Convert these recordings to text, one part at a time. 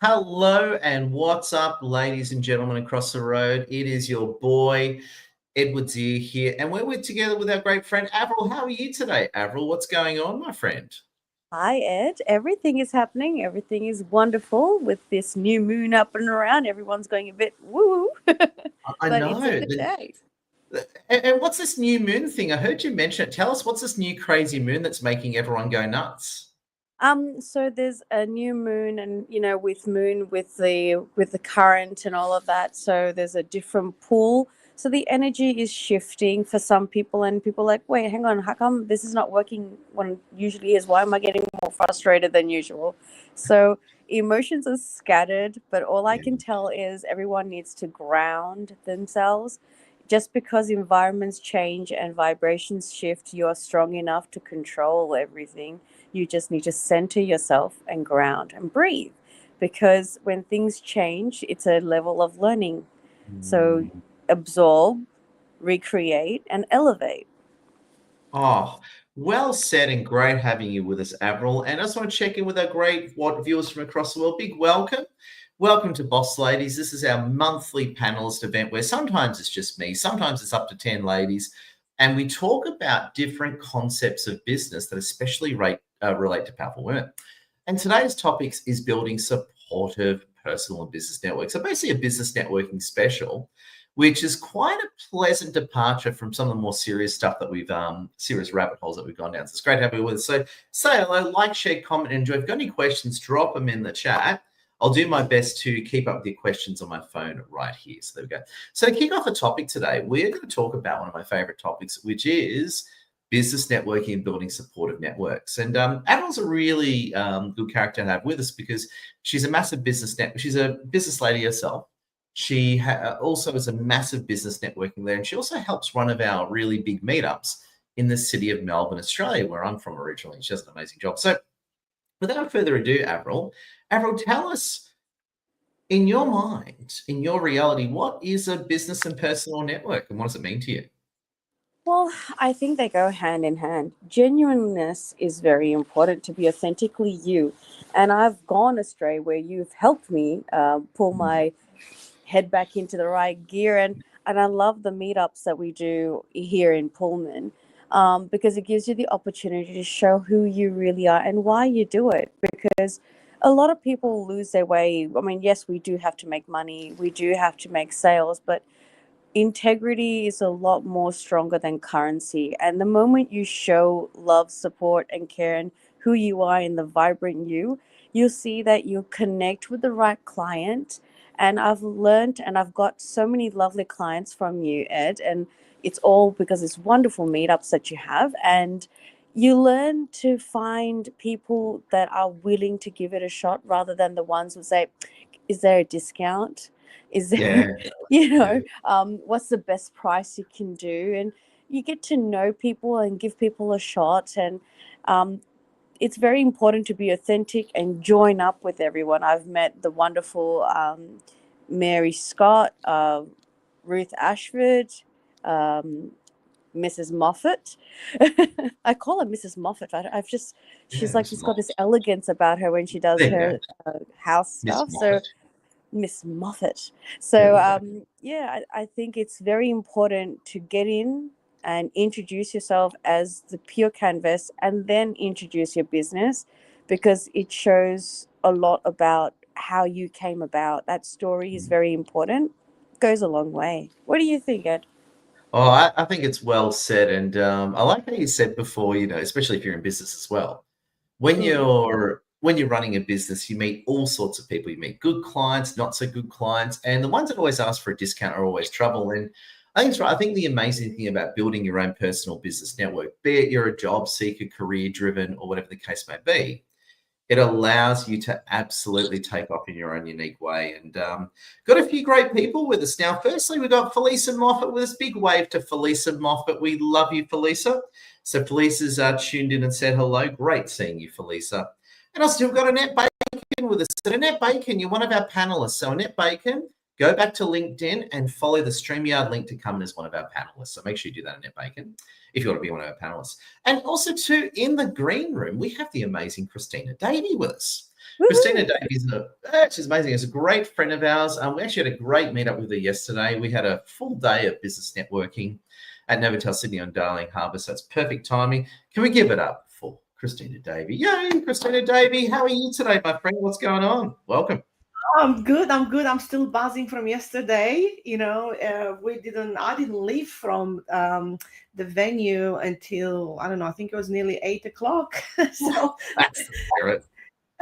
Hello and what's up, ladies and gentlemen across the road? It is your boy, Edward Zier here, and we're together with our great friend, Avril. How are you today, Avril? What's going on, my friend? Hi, Ed. Everything is happening. Everything is wonderful with this new moon up and around. Everyone's going a bit woo, I but it's a know. good day. And what's this new moon thing? I heard you mention it. Tell us, what's this new crazy moon that's making everyone go nuts? So there's a new moon, and with moon with the current and all of that. So there's a different pull. So the energy is shifting for some people, and people are like, wait, hang on, how come this is not working when it usually is? Why am I getting more frustrated than usual? So emotions are scattered, but all I Yeah. can tell is everyone needs to ground themselves. Just because environments change and vibrations shift, you are strong enough to control everything. You just need to center yourself and ground and breathe, because when things change, it's a level of learning. So Mm. absorb, recreate, and elevate. Oh, well said and great having you with us, Avril. And I just want to check in with our great viewers from across the world. Big welcome. Welcome to Boss Ladies. This is our monthly panelist event where sometimes it's just me, sometimes it's up to 10 ladies, and we talk about different concepts of business that especially relate to powerful women. And today's topics is building supportive personal and business networks. So basically a business networking special, which is quite a pleasant departure from some of the more serious stuff that we've serious rabbit holes that we've gone down. So it's great to have you with us. So say hello, like, share, comment, and enjoy. If you've got any questions, drop them in the chat. I'll do my best to keep up with your questions on my phone right here. So there we go. So to kick off the topic today, we're going to talk about one of my favorite topics, which is business networking and building supportive networks. And Adril's a really good character to have with us because she's a massive she's a business lady herself. She also is a massive business networking there, and she also helps one of our really big meetups in the city of Melbourne, Australia, where I'm from originally. She does an amazing job. So without further ado, Avril, tell us, in your mind, in your reality, what is a business and personal network, and what does it mean to you? Well, I think they go hand in hand. Genuineness is very important, to be authentically you. And I've gone astray where you've helped me pull my head back into the right gear. And I love the meetups that we do here in Pullman, because it gives you the opportunity to show who you really are and why you do it. Because a lot of people lose their way. I mean, yes, we do have to make money, we do have to make sales, but integrity is a lot more stronger than currency. And the moment you show love, support, and care, and who you are in the vibrant you'll see that you connect with the right client. And I've learned, and I've got so many lovely clients from you, Ed, and it's all because it's wonderful meetups that you have. And you learn to find people that are willing to give it a shot rather than the ones who say, is there a discount? Is there, Yeah. what's the best price you can do? And you get to know people and give people a shot. And um, it's very important to be authentic and join up with everyone. I've met the wonderful Mary Scott, Ruth Ashford, um, Mrs. Moffat. I call her Mrs. Moffat. She's Yeah, like, Miss she's got Moffat. this elegance about her when she does There you go. her house Miss stuff. So Moffat. Miss Moffat. There So we go. yeah, I think it's very important to get in and introduce yourself as the pure canvas, and then introduce your business, because it shows a lot about how you came about. That story is very important. Goes a long way. What do you think, Ed? Oh, I think it's well said. And I like how you said before, especially if you're in business as well. When Mm. you're running a business, you meet all sorts of people. You meet good clients, not so good clients, and the ones that always ask for a discount are always trouble. And I think it's right. I think the amazing thing about building your own personal business network, be it you're a job seeker, career driven, or whatever the case may be, it allows you to absolutely take off in your own unique way. And got a few great people with us now. Firstly, we've got Felisa Moffat with us. Big wave to Felisa Moffat. We love you, Felisa. So Felisa's tuned in and said hello. Great seeing you, Felisa. And I've still got Annette Bacon with us. So Annette Bacon, you're one of our panelists. So Annette Bacon, go back to LinkedIn and follow the StreamYard link to come in as one of our panelists. So make sure you do that, Annette Bacon, if you want to be one of our panelists. And also, too, in the green room, we have the amazing Christina Davey with us. Woo-hoo. Christina Davies, she's amazing. She's a great friend of ours. We actually had a great meetup with her yesterday. We had a full day of business networking at Novotel Sydney on Darling Harbour, so it's perfect timing. Can we give it up for Christina Davey? Yay, Christina Davey. How are you today, my friend? What's going on? Welcome. I'm good. I'm still buzzing from yesterday. You know, I didn't leave from the venue until, I don't know, I think it was nearly 8 o'clock. So That's the spirit.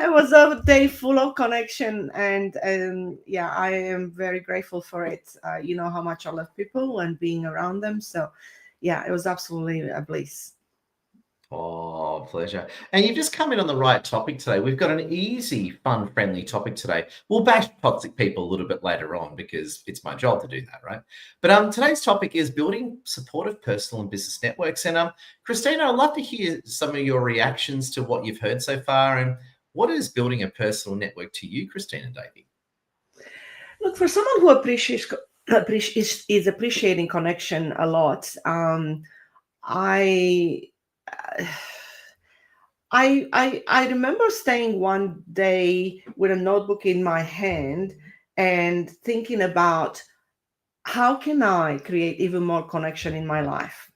it was a day full of connection, and yeah, I am very grateful for it. You know how much I love people and being around them. So yeah, it was absolutely a bliss. Oh, pleasure. And you've just come in on the right topic today. We've got an easy, fun, friendly topic today. We'll bash toxic people a little bit later on because it's my job to do that, right? But today's topic is building supportive personal and business networks. And Christina, I'd love to hear some of your reactions to what you've heard so far. And what is building a personal network to you, Christina Davey? Look, for someone who is appreciating connection a lot, I remember staying one day with a notebook in my hand and thinking about how can I create even more connection in my life?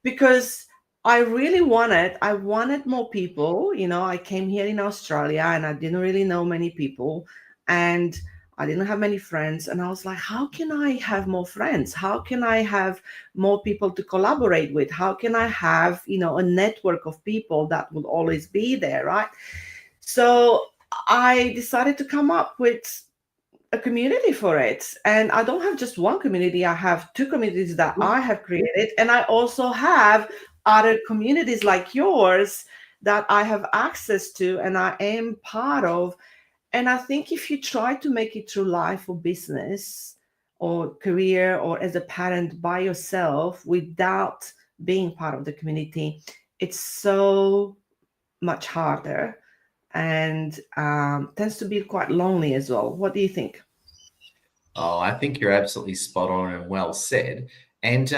Because I wanted more people. You know, I came here in Australia and I didn't really know many people, and I didn't have many friends. And I was like, how can I have more friends? How can I have more people to collaborate with? How can I have, you know, a network of people that will always be there, right? So I decided to come up with a community for it. And I don't have just one community. I have two communities that I have created. And I also have other communities like yours that I have access to and I am part of. And I think if you try to make it through life or business or career or as a parent by yourself without being part of the community, it's so much harder and tends to be quite lonely as well. What do you think? Oh, I think you're absolutely spot on and well said. And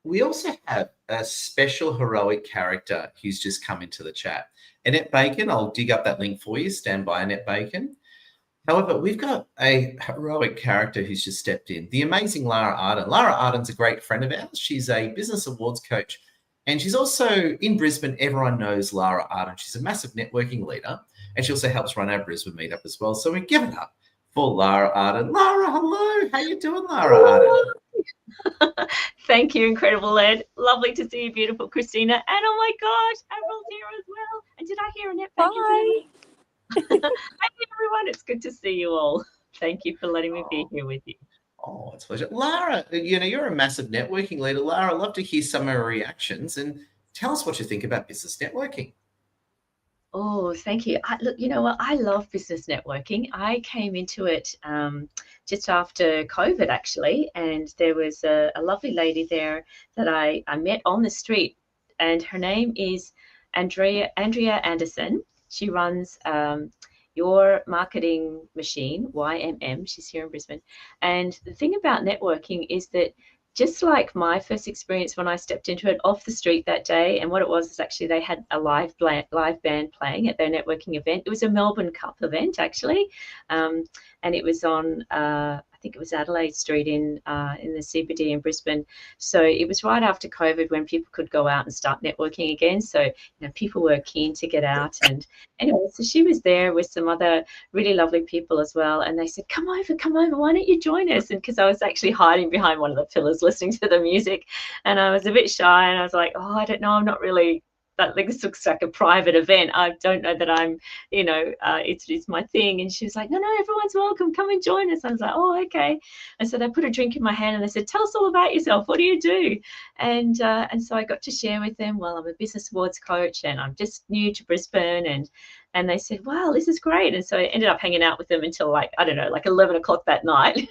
we also have a special heroic character who's just come into the chat. Annette Bacon, I'll dig up that link for you. Stand by, Annette Bacon. However, we've got a heroic character who's just stepped in, the amazing Lara Arden. Lara Arden's a great friend of ours. She's a business awards coach, and she's also in Brisbane. Everyone knows Lara Arden. She's a massive networking leader, and she also helps run our Brisbane meetup as well. So we give it up for Lara Arden. Lara, hello. How you doing, Lara Arden? Thank you, incredible Ed. Lovely to see you, beautiful Christina. And oh my gosh, Avril's here as well. And did I hear Annette Bacon? Hi. Hi, everyone. It's good to see you all. Thank you for letting me be here with you. Oh, it's a pleasure. Lara, you know, you're a massive networking leader. Lara, I'd love to hear some of your reactions and tell us what you think about business networking. Oh, thank you. Look, you know what? I love business networking. I came into it just after COVID, actually, and there was a lovely lady there that I met on the street, and her name is Andrea Anderson. She runs Your Marketing Machine, YMM. She's here in Brisbane. And the thing about networking is that just like my first experience when I stepped into it off the street that day, and what it was is actually they had a live band playing at their networking event. It was a Melbourne Cup event, actually, and it was on I think it was Adelaide Street in the CBD in Brisbane. So it was right after COVID when people could go out and start networking again. So, you know, people were keen to get out. And anyway, so she was there with some other really lovely people as well. And they said, come over, why don't you join us? And because I was actually hiding behind one of the pillars listening to the music, and I was a bit shy, and I was like, oh, I don't know, I'm not really, that this looks like a private event. I don't know that I'm, you know, it's my thing. And she was like, no, everyone's welcome. Come and join us. I was like, oh, okay. And so they put a drink in my hand and they said, tell us all about yourself. What do you do? And so I got to share with them, well, I'm a business awards coach and I'm just new to Brisbane. And they said, wow, this is great. And so I ended up hanging out with them until like 11 o'clock that night.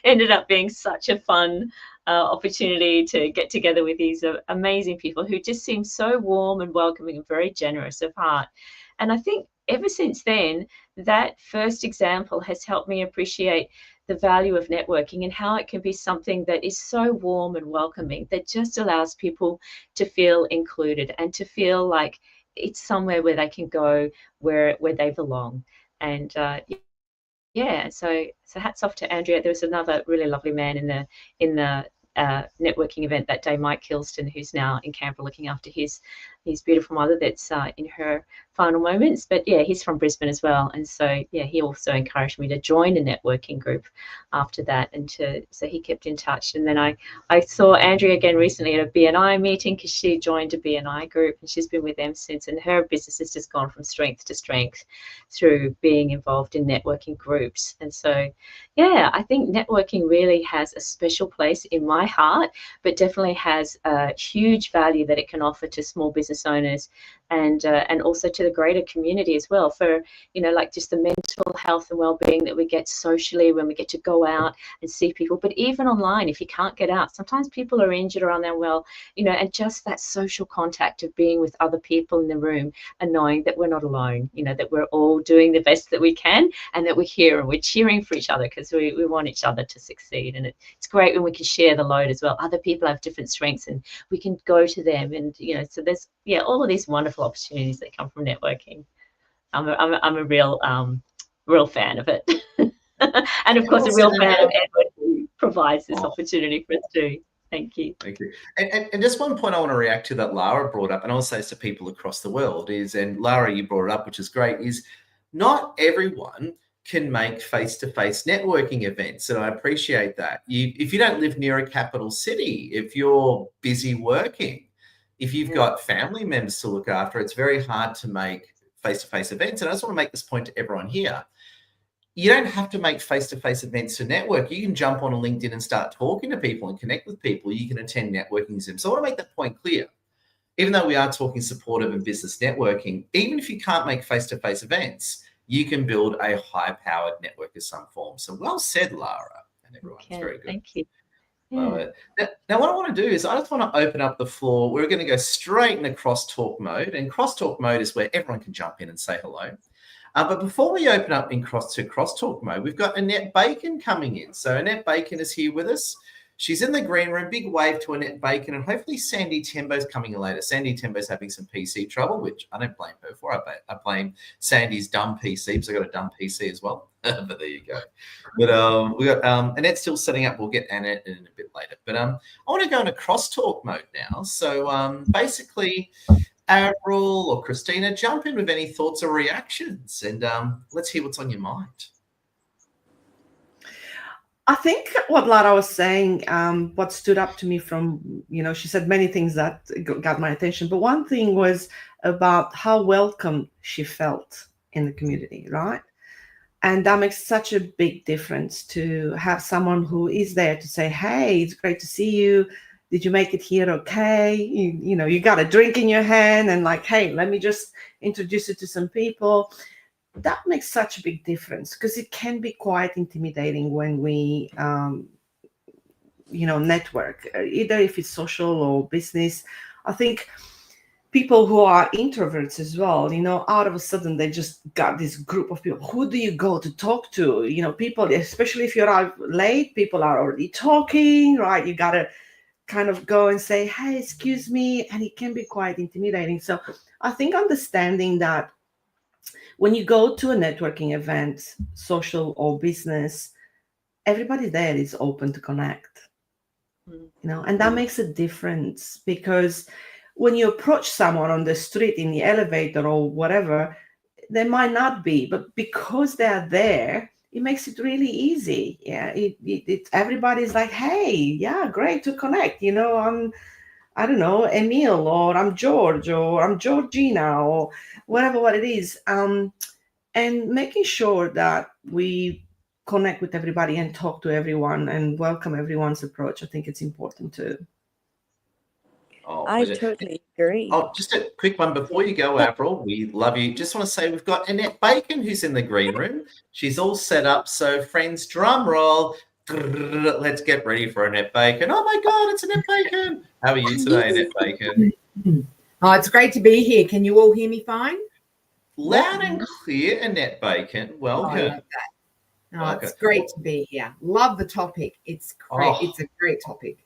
Ended up being such a fun opportunity to get together with these amazing people who just seem so warm and welcoming and very generous of heart. And I think ever since then, that first example has helped me appreciate the value of networking and how it can be something that is so warm and welcoming, that just allows people to feel included and to feel like it's somewhere where they can go where they belong. And yeah, so hats off to Andrea. There was another really lovely man in the networking event that day, Mike Kilston, who's now in Canberra looking after his beautiful mother that's in her final moments. But yeah, he's from Brisbane as well, and so yeah, he also encouraged me to join a networking group after that, and so he kept in touch. And then I saw Andrea again recently at a BNI meeting, because she joined a BNI group and she's been with them since, and her business has just gone from strength to strength through being involved in networking groups. And so yeah, I think networking really has a special place in my heart, but definitely has a huge value that it can offer to small business owners, and also to the greater community as well, for, you know, like just the mental health and well-being that we get socially when we get to go out and see people. But even online, if you can't get out, sometimes people are injured or unwell, you know, and just that social contact of being with other people in the room and knowing that we're not alone, you know, that we're all doing the best that we can, and that we're here and we're cheering for each other, because we want each other to succeed. And it's great when we can share the load as well. Other people have different strengths and we can go to them, and, you know, so there's, yeah, all of these wonderful opportunities that come from networking. I'm a real fan of it. And of course, a real fan of Edward, who provides this opportunity for us too. Thank you. Thank you. And just one point I want to react to that Lara brought up, and I'll say this to people across the world, is, and Lara, you brought it up, which is great, is not everyone can make face-to-face networking events. And I appreciate that. If you don't live near a capital city, if you're busy working, if you've got family members to look after, it's very hard to make face-to-face events. And I just want to make this point to everyone here. You don't have to make face-to-face events to network. You can jump on a LinkedIn and start talking to people and connect with people. You can attend networking Zooms. So I want to make that point clear. Even though we are talking supportive and business networking, even if you can't make face-to-face events, you can build a high-powered network of some form. So well said, Lara, and everyone. It's very good. Thank you. Love it. Now, what I want to do is I just want to open up the floor. We're going to go straight into crosstalk mode, and crosstalk mode is where everyone can jump in and say hello. But before we open up in crosstalk mode, we've got Annette Bacon coming in. So Annette Bacon is here with us. She's in the green room. Big wave to Annette Bacon, and hopefully Sandy Tembo's coming in later. Sandy Tembo's having some PC trouble, which I don't blame her for. I blame Sandy's dumb PC, because I got a dumb PC as well. But there you go. But we got Annette still setting up. We'll get Annette in a bit later. But I want to go into crosstalk mode now. So basically, Avril or Christina, jump in with any thoughts or reactions, and let's hear what's on your mind. I think what Lara was saying, what stood up to me from, you know, she said many things that got my attention, but one thing was about how welcome she felt in the community, right? And that makes such a big difference, to have someone who is there to say, hey, it's great to see you. Did you make it here okay? You know, you got a drink in your hand, and like, hey, let me just introduce you to some people. That makes such a big difference, because it can be quite intimidating when we, you know, network, either if it's social or business. I think people who are introverts as well, you know, out of a sudden they just got this group of people. Who do you go to talk to? You know, people, especially if you're out late, people are already talking, right? You got to kind of go and say, hey, excuse me. And it can be quite intimidating. So I think understanding that when you go to a networking event, social or business, everybody there is open to connect, you know, and that makes a difference, because when you approach someone on the street, in the elevator or whatever, they might not be, but because they're there, it makes it really easy. Yeah, everybody's like, hey, yeah, great to connect. You know, I don't know, Emil, or I'm George, or I'm Georgina, or whatever what it is. And making sure that we connect with everybody and talk to everyone and welcome everyone's approach. I think it's important too. Oh, I totally agree. Oh, just a quick one before you go, Avril. We love you. Just want to say we've got Annette Bacon, who's in the green room. She's all set up. So, friends, drum roll. Let's get ready for Annette Bacon. Oh, my God, it's Annette Bacon. How are you today, Annette Bacon? Oh, it's great to be here. Can you all hear me fine? Loud and clear, Annette Bacon. Oh, I Welcome. love that. Oh, Welcome. it's great to be here. Love the topic. It's great. Oh. It's a great topic.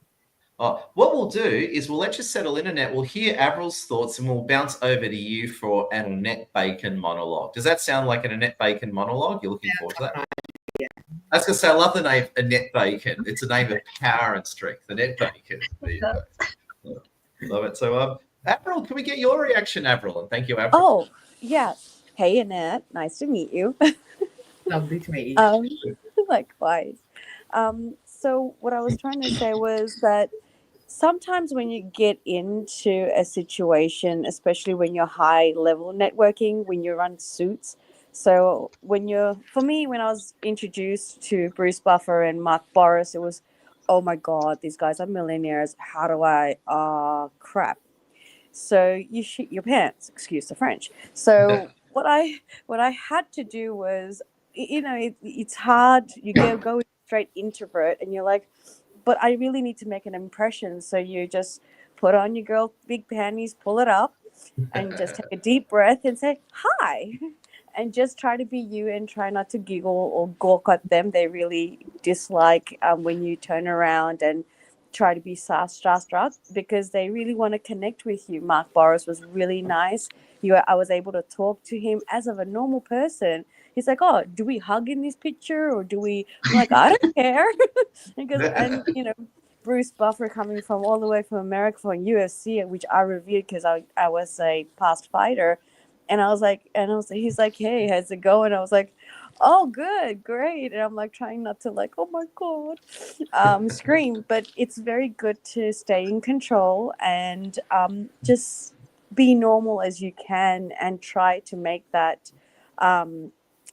Oh, what we'll do is we'll let you settle in, Annette. We'll hear Avril's thoughts and we'll bounce over to you for an Annette Bacon monologue. Does that sound like an Annette Bacon monologue? You're looking forward to that? Yeah. I was going to say, I love the name Annette Bacon. It's a name of power and strength. Annette Bacon. There you go. Love it. So, Avril, can we get your reaction, Avril? And thank you, Avril. Oh, yes. Hey, Annette. Nice to meet you. Lovely to meet you. Likewise. So what I was trying to say was that sometimes when you get into a situation, especially when you're high level networking, when you run suits. So when I was introduced to Bruce Buffer and Mark Boris, it was, oh my God, these guys are millionaires. How do I, crap. So you shit your pants, excuse the French. So what I had to do was, it's hard. You go straight introvert and you're like, but I really need to make an impression. So you just put on your girl big panties, pull it up, and just take a deep breath and say, hi. And just try to be you and try not to giggle or gawk at them. They really dislike when you turn around and try to be starstruck because they really want to connect with you. Mark Boris was really nice. I was able to talk to him as of a normal person. He's like, oh, do we hug in this picture or do we? I'm like, I don't care. and Bruce Buffer coming from all the way from America from UFC, which I reviewed because I was a past fighter. And I was like, he's like, hey, how's it going? I was like, oh, good, great. And I'm like trying not to like, oh my God, scream. But it's very good to stay in control and just be normal as you can and try to make that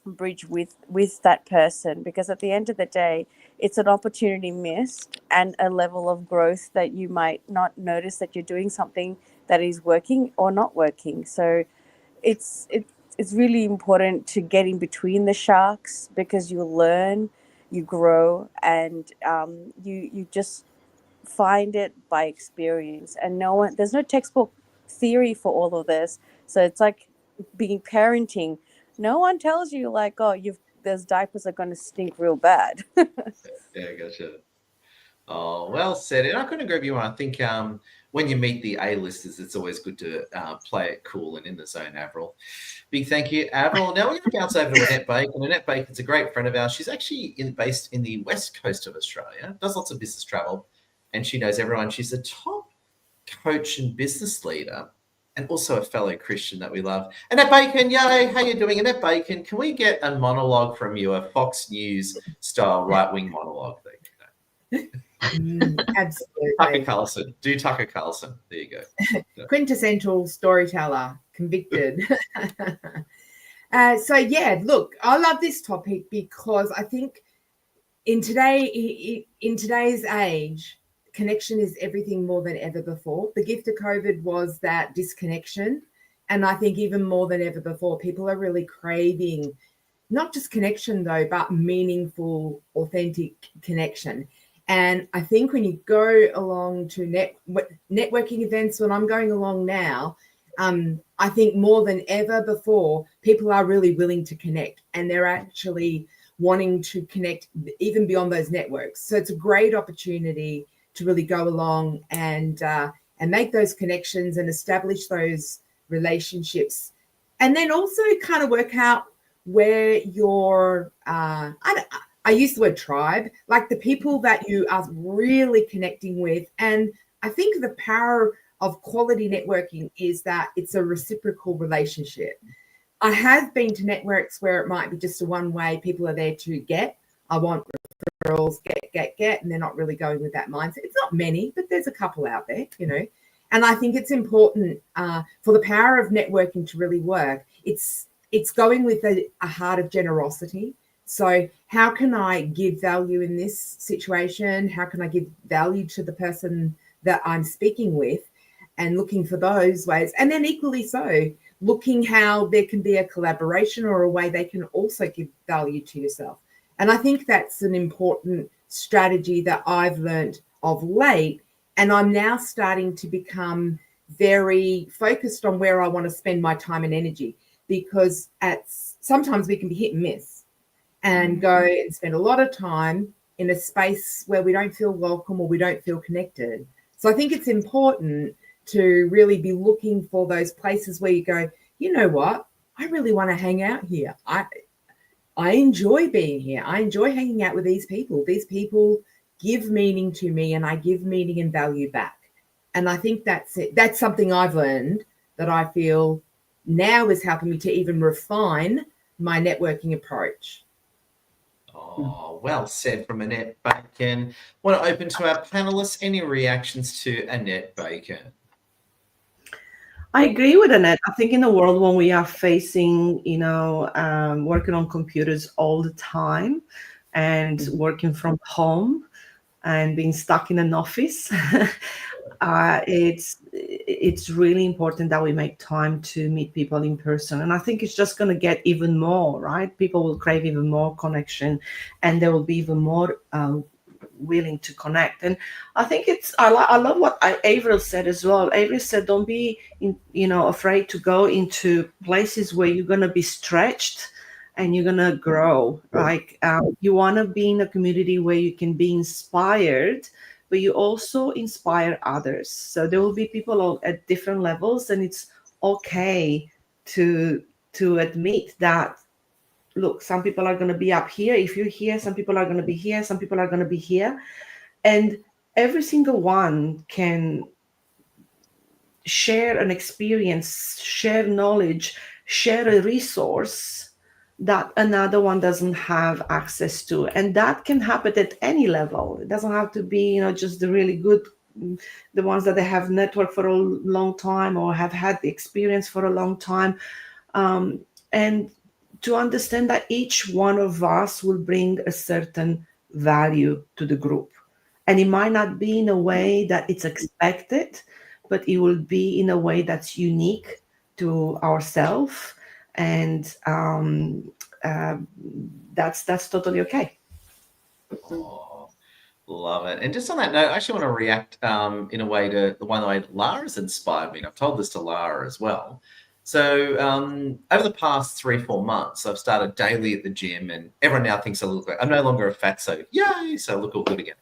bridge with that person, because at the end of the day, it's an opportunity missed and a level of growth that you might not notice that you're doing something that is working or not working. So it's really important to get in between the sharks because you learn, you grow, and you just find it by experience. And there's no textbook theory for all of this. So it's like being parenting. No one tells you like, oh, those diapers are going to stink real bad. Yeah, gotcha. Oh, well said. And I couldn't agree with you. I think when you meet the A-listers, it's always good to play it cool and in the zone, Avril. Big thank you, Avril. Now we're going to bounce over to Annette Bacon. Annette Bacon's a great friend of ours. She's actually based in the west coast of Australia, does lots of business travel, and she knows everyone. She's a top coach and business leader and also a fellow Christian that we love. Annette Bacon, yay, how you doing? Annette Bacon, can we get a monologue from you, a Fox News style right-wing monologue? Absolutely. Tucker Carlson. Do Tucker Carlson. There you go. Quintessential storyteller, convicted. So yeah, look, I love this topic because I think in today's age, connection is everything more than ever before. The gift of COVID was that disconnection. And I think even more than ever before, people are really craving not just connection though, but meaningful, authentic connection. And I think when you go along to networking events, when I'm going along now, I think more than ever before, people are really willing to connect and they're actually wanting to connect even beyond those networks. So it's a great opportunity to really go along and make those connections and establish those relationships. And then also kind of work out where your, I use the word tribe, like the people that you are really connecting with. And I think the power of quality networking is that it's a reciprocal relationship. I have been to networks where it might be just a one way. People are there to get. I want referrals, get, and they're not really going with that mindset. It's not many, but there's a couple out there, And I think it's important for the power of networking to really work. It's going with a heart of generosity. So how can I give value in this situation? How can I give value to the person that I'm speaking with, and looking for those ways? And then equally so, looking how there can be a collaboration or a way they can also give value to yourself. And I think that's an important strategy that I've learned of late. And I'm now starting to become very focused on where I want to spend my time and energy. because sometimes we can be hit and miss and go and spend a lot of time in a space where we don't feel welcome or we don't feel connected. So I think it's important to really be looking for those places where you go, you know what, I really want to hang out here. I enjoy being here. I enjoy hanging out with these people. These people give meaning to me and I give meaning and value back. And I think that's it. That's something I've learned that I feel now is helping me to even refine my networking approach. Oh, well said from Annette Bacon. Want to open to our panelists. Any reactions to Annette Bacon? I agree with Annette. I think in a world when we are facing, working on computers all the time and working from home and being stuck in an office, it's really important that we make time to meet people in person. And I think it's just going to get even more, right? People will crave even more connection and they will be even more willing to connect. And I think I love what Avril said as well. Avril said, don't be afraid to go into places where you're going to be stretched and you're going to grow. Like you want to be in a community where you can be inspired, but you also inspire others. So there will be people all at different levels, and it's okay to admit that, look, some people are going to be up here. If you're here, some people are going to be here. Some people are going to be here. And every single one can share an experience, share knowledge, share a resource that another one doesn't have access to. And that can happen at any level. It doesn't have to be, just the really good, the ones that they have networked for a long time or have had the experience for a long time. And to understand that each one of us will bring a certain value to the group. And it might not be in a way that it's expected, but it will be in a way that's unique to ourselves. And that's totally okay. Oh, love it. And just on that note, I actually want to react in a way to the way Lara's inspired me. And I've told this to Lara as well. So over the past 3-4 months, I've started daily at the gym, and everyone now thinks I look like I'm no longer a fatso. Yay! So I look all good again.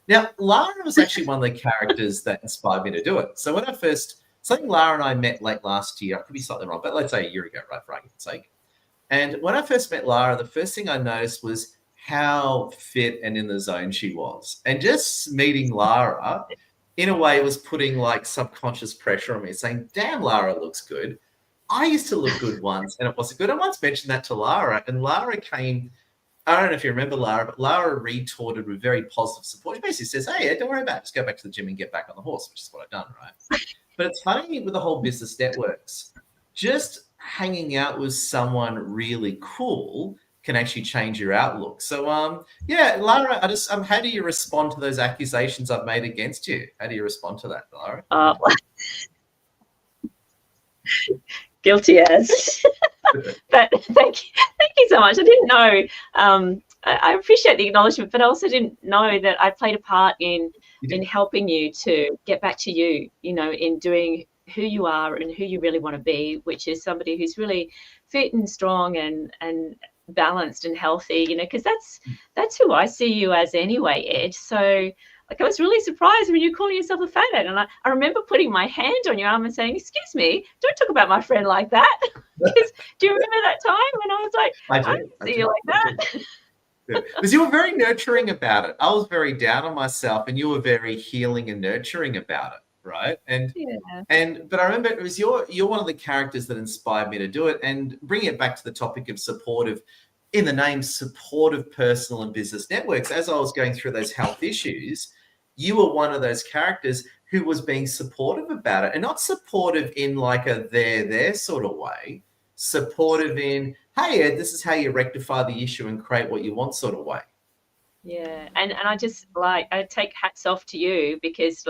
Now, Lara was actually one of the characters that inspired me to do it. So when I think Lara and I met late last year. I could be slightly wrong, but let's say a year ago, right, for argument's sake. And when I first met Lara, the first thing I noticed was how fit and in the zone she was. And just meeting Lara, in a way, was putting like subconscious pressure on me, saying, damn, Lara looks good. I used to look good once and it wasn't good. I once mentioned that to Lara, and Lara came, I don't know if you remember Lara, but Lara retorted with very positive support. She basically says, hey, don't worry about it. Just go back to the gym and get back on the horse, which is what I've done, right? But it's funny with the whole business networks, just hanging out with someone really cool can actually change your outlook. So, Lara, how do you respond to those accusations I've made against you? How do you respond to that, Lara? Guilty as. But thank you so much. I didn't know. I appreciate the acknowledgement, but I also didn't know that I played a part in helping you to get back to you, in doing who you are and who you really want to be, which is somebody who's really fit and strong and balanced and healthy, because that's who I see you as anyway, Ed. So I was really surprised when you're calling yourself a fathead. And I remember putting my hand on your arm and saying, excuse me, don't talk about my friend like that. Do you remember that time when I was like, I don't see you like that? Because you were very nurturing about it. I was very down on myself, and you were very healing and nurturing about it, right? But I remember it was you're one of the characters that inspired me to do it. And bringing it back to the topic of supportive personal and business networks, as I was going through those health issues, you were one of those characters who was being supportive about it, and not supportive in like a there sort of way, supportive in, hey, Ed, this is how you rectify the issue and create what you want sort of way. Yeah. And I just I take hats off to you, because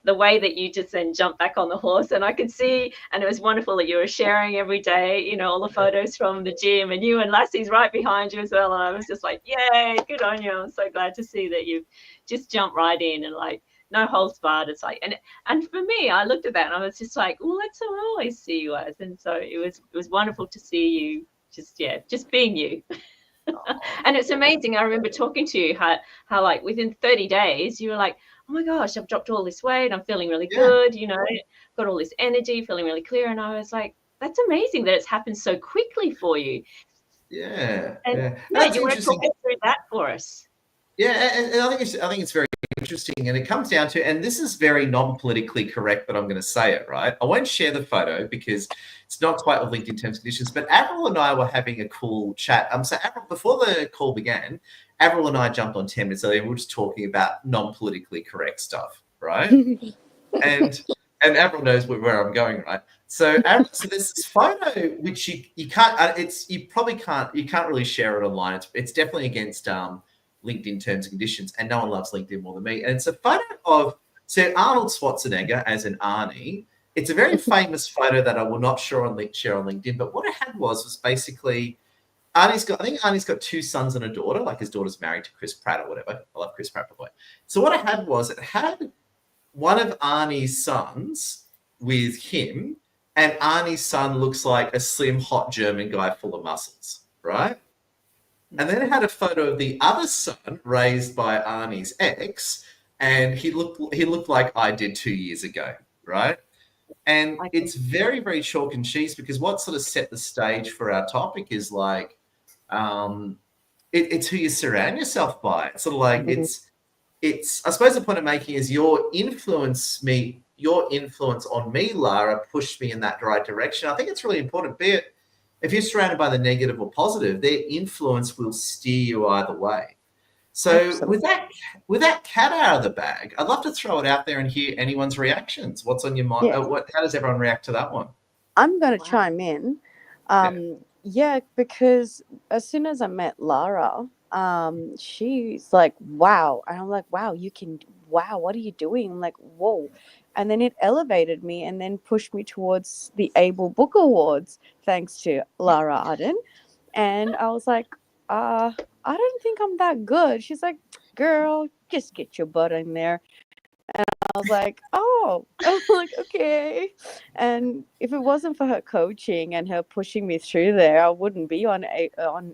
the way that you just then jumped back on the horse, and I could see, and it was wonderful that you were sharing every day, all the photos from the gym, and you and Lassie's right behind you as well. And I was just like, yay, good on you. I'm so glad to see that you've just jumped right in and no holds barred. It's like, and for me, I looked at that and I was just like, well, that's who I always see you as. And so it was wonderful to see you just being you. And it's amazing. I remember talking to you how like within 30 days you were like, oh my gosh, I've dropped all this weight. I'm feeling really good. Got all this energy, feeling really clear. And I was like, that's amazing that it's happened so quickly for you. Yeah. And That's you want to talk interesting. through that for us. Yeah, and I think it's very interesting, and it comes down to, and this is very non-politically correct, but I'm going to say it, right? I won't share the photo because it's not quite with LinkedIn terms and conditions, but Avril and I were having a cool chat. So Avril, before the call began, Avril and I jumped on 10 minutes earlier and we were just talking about non-politically correct stuff, right? and Avril knows where I'm going, right? So there's this photo which you can't, you can't really share it online. It's definitely against LinkedIn terms and conditions, and no one loves LinkedIn more than me. And it's a photo of Arnold Schwarzenegger as an Arnie. It's a very famous photo that I will not share on LinkedIn. But what it had was basically Arnie's got 2 sons and a daughter. Like his daughter's married to Chris Pratt or whatever. I love Chris Pratt, by the way. So what it had was it had one of Arnie's sons with him, and Arnie's son looks like a slim, hot German guy full of muscles, right? And then it had a photo of the other son raised by Arnie's ex, and he looked like I did 2 years ago, right? And it's very, very chalk and cheese, because what sort of set the stage for our topic is like, it's who you surround yourself by. It's sort of like it's. I suppose the point I'm making is your influence on me, Lara, pushed me in that right direction. I think it's really important, be it if you're surrounded by the negative or positive, their influence will steer you either way. So with that cat out of the bag, I'd love to throw it out there and hear anyone's reactions. What's on your mind? Yeah. How does everyone react to that one? I'm going to chime in. Because as soon as I met Lara, she's like, wow. And I'm like, wow, what are you doing? I'm like, whoa. And then it elevated me and then pushed me towards the Able Book Awards, thanks to Lara Arden. And I was like, I don't think I'm that good. She's like, girl, just get your butt in there. And I was like, oh, I'm like, okay. And if it wasn't for her coaching and her pushing me through there, I wouldn't be on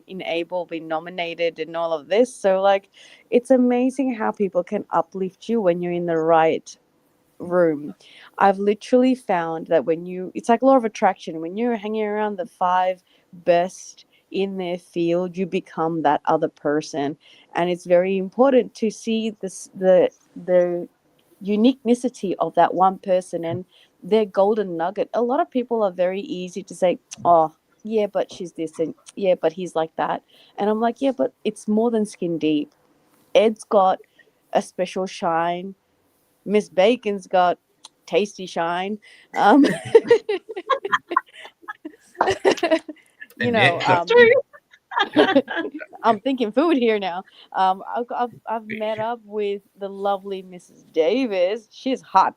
Able, be nominated and all of this. So like, it's amazing how people can uplift you when you're in the right room. I've literally found that it's like law of attraction. When you're hanging around the 5 best in their field, you become that other person. And it's very important to see the uniqueness of that one person and their golden nugget. A lot of people are very easy to say, oh yeah, but she's this, and yeah, but he's like that. And I'm like, yeah, but it's more than skin deep. Ed's got a special shine. Miss Bacon's got tasty shine. I'm thinking food here now. I've met up with the lovely Mrs. Davis. She's hot.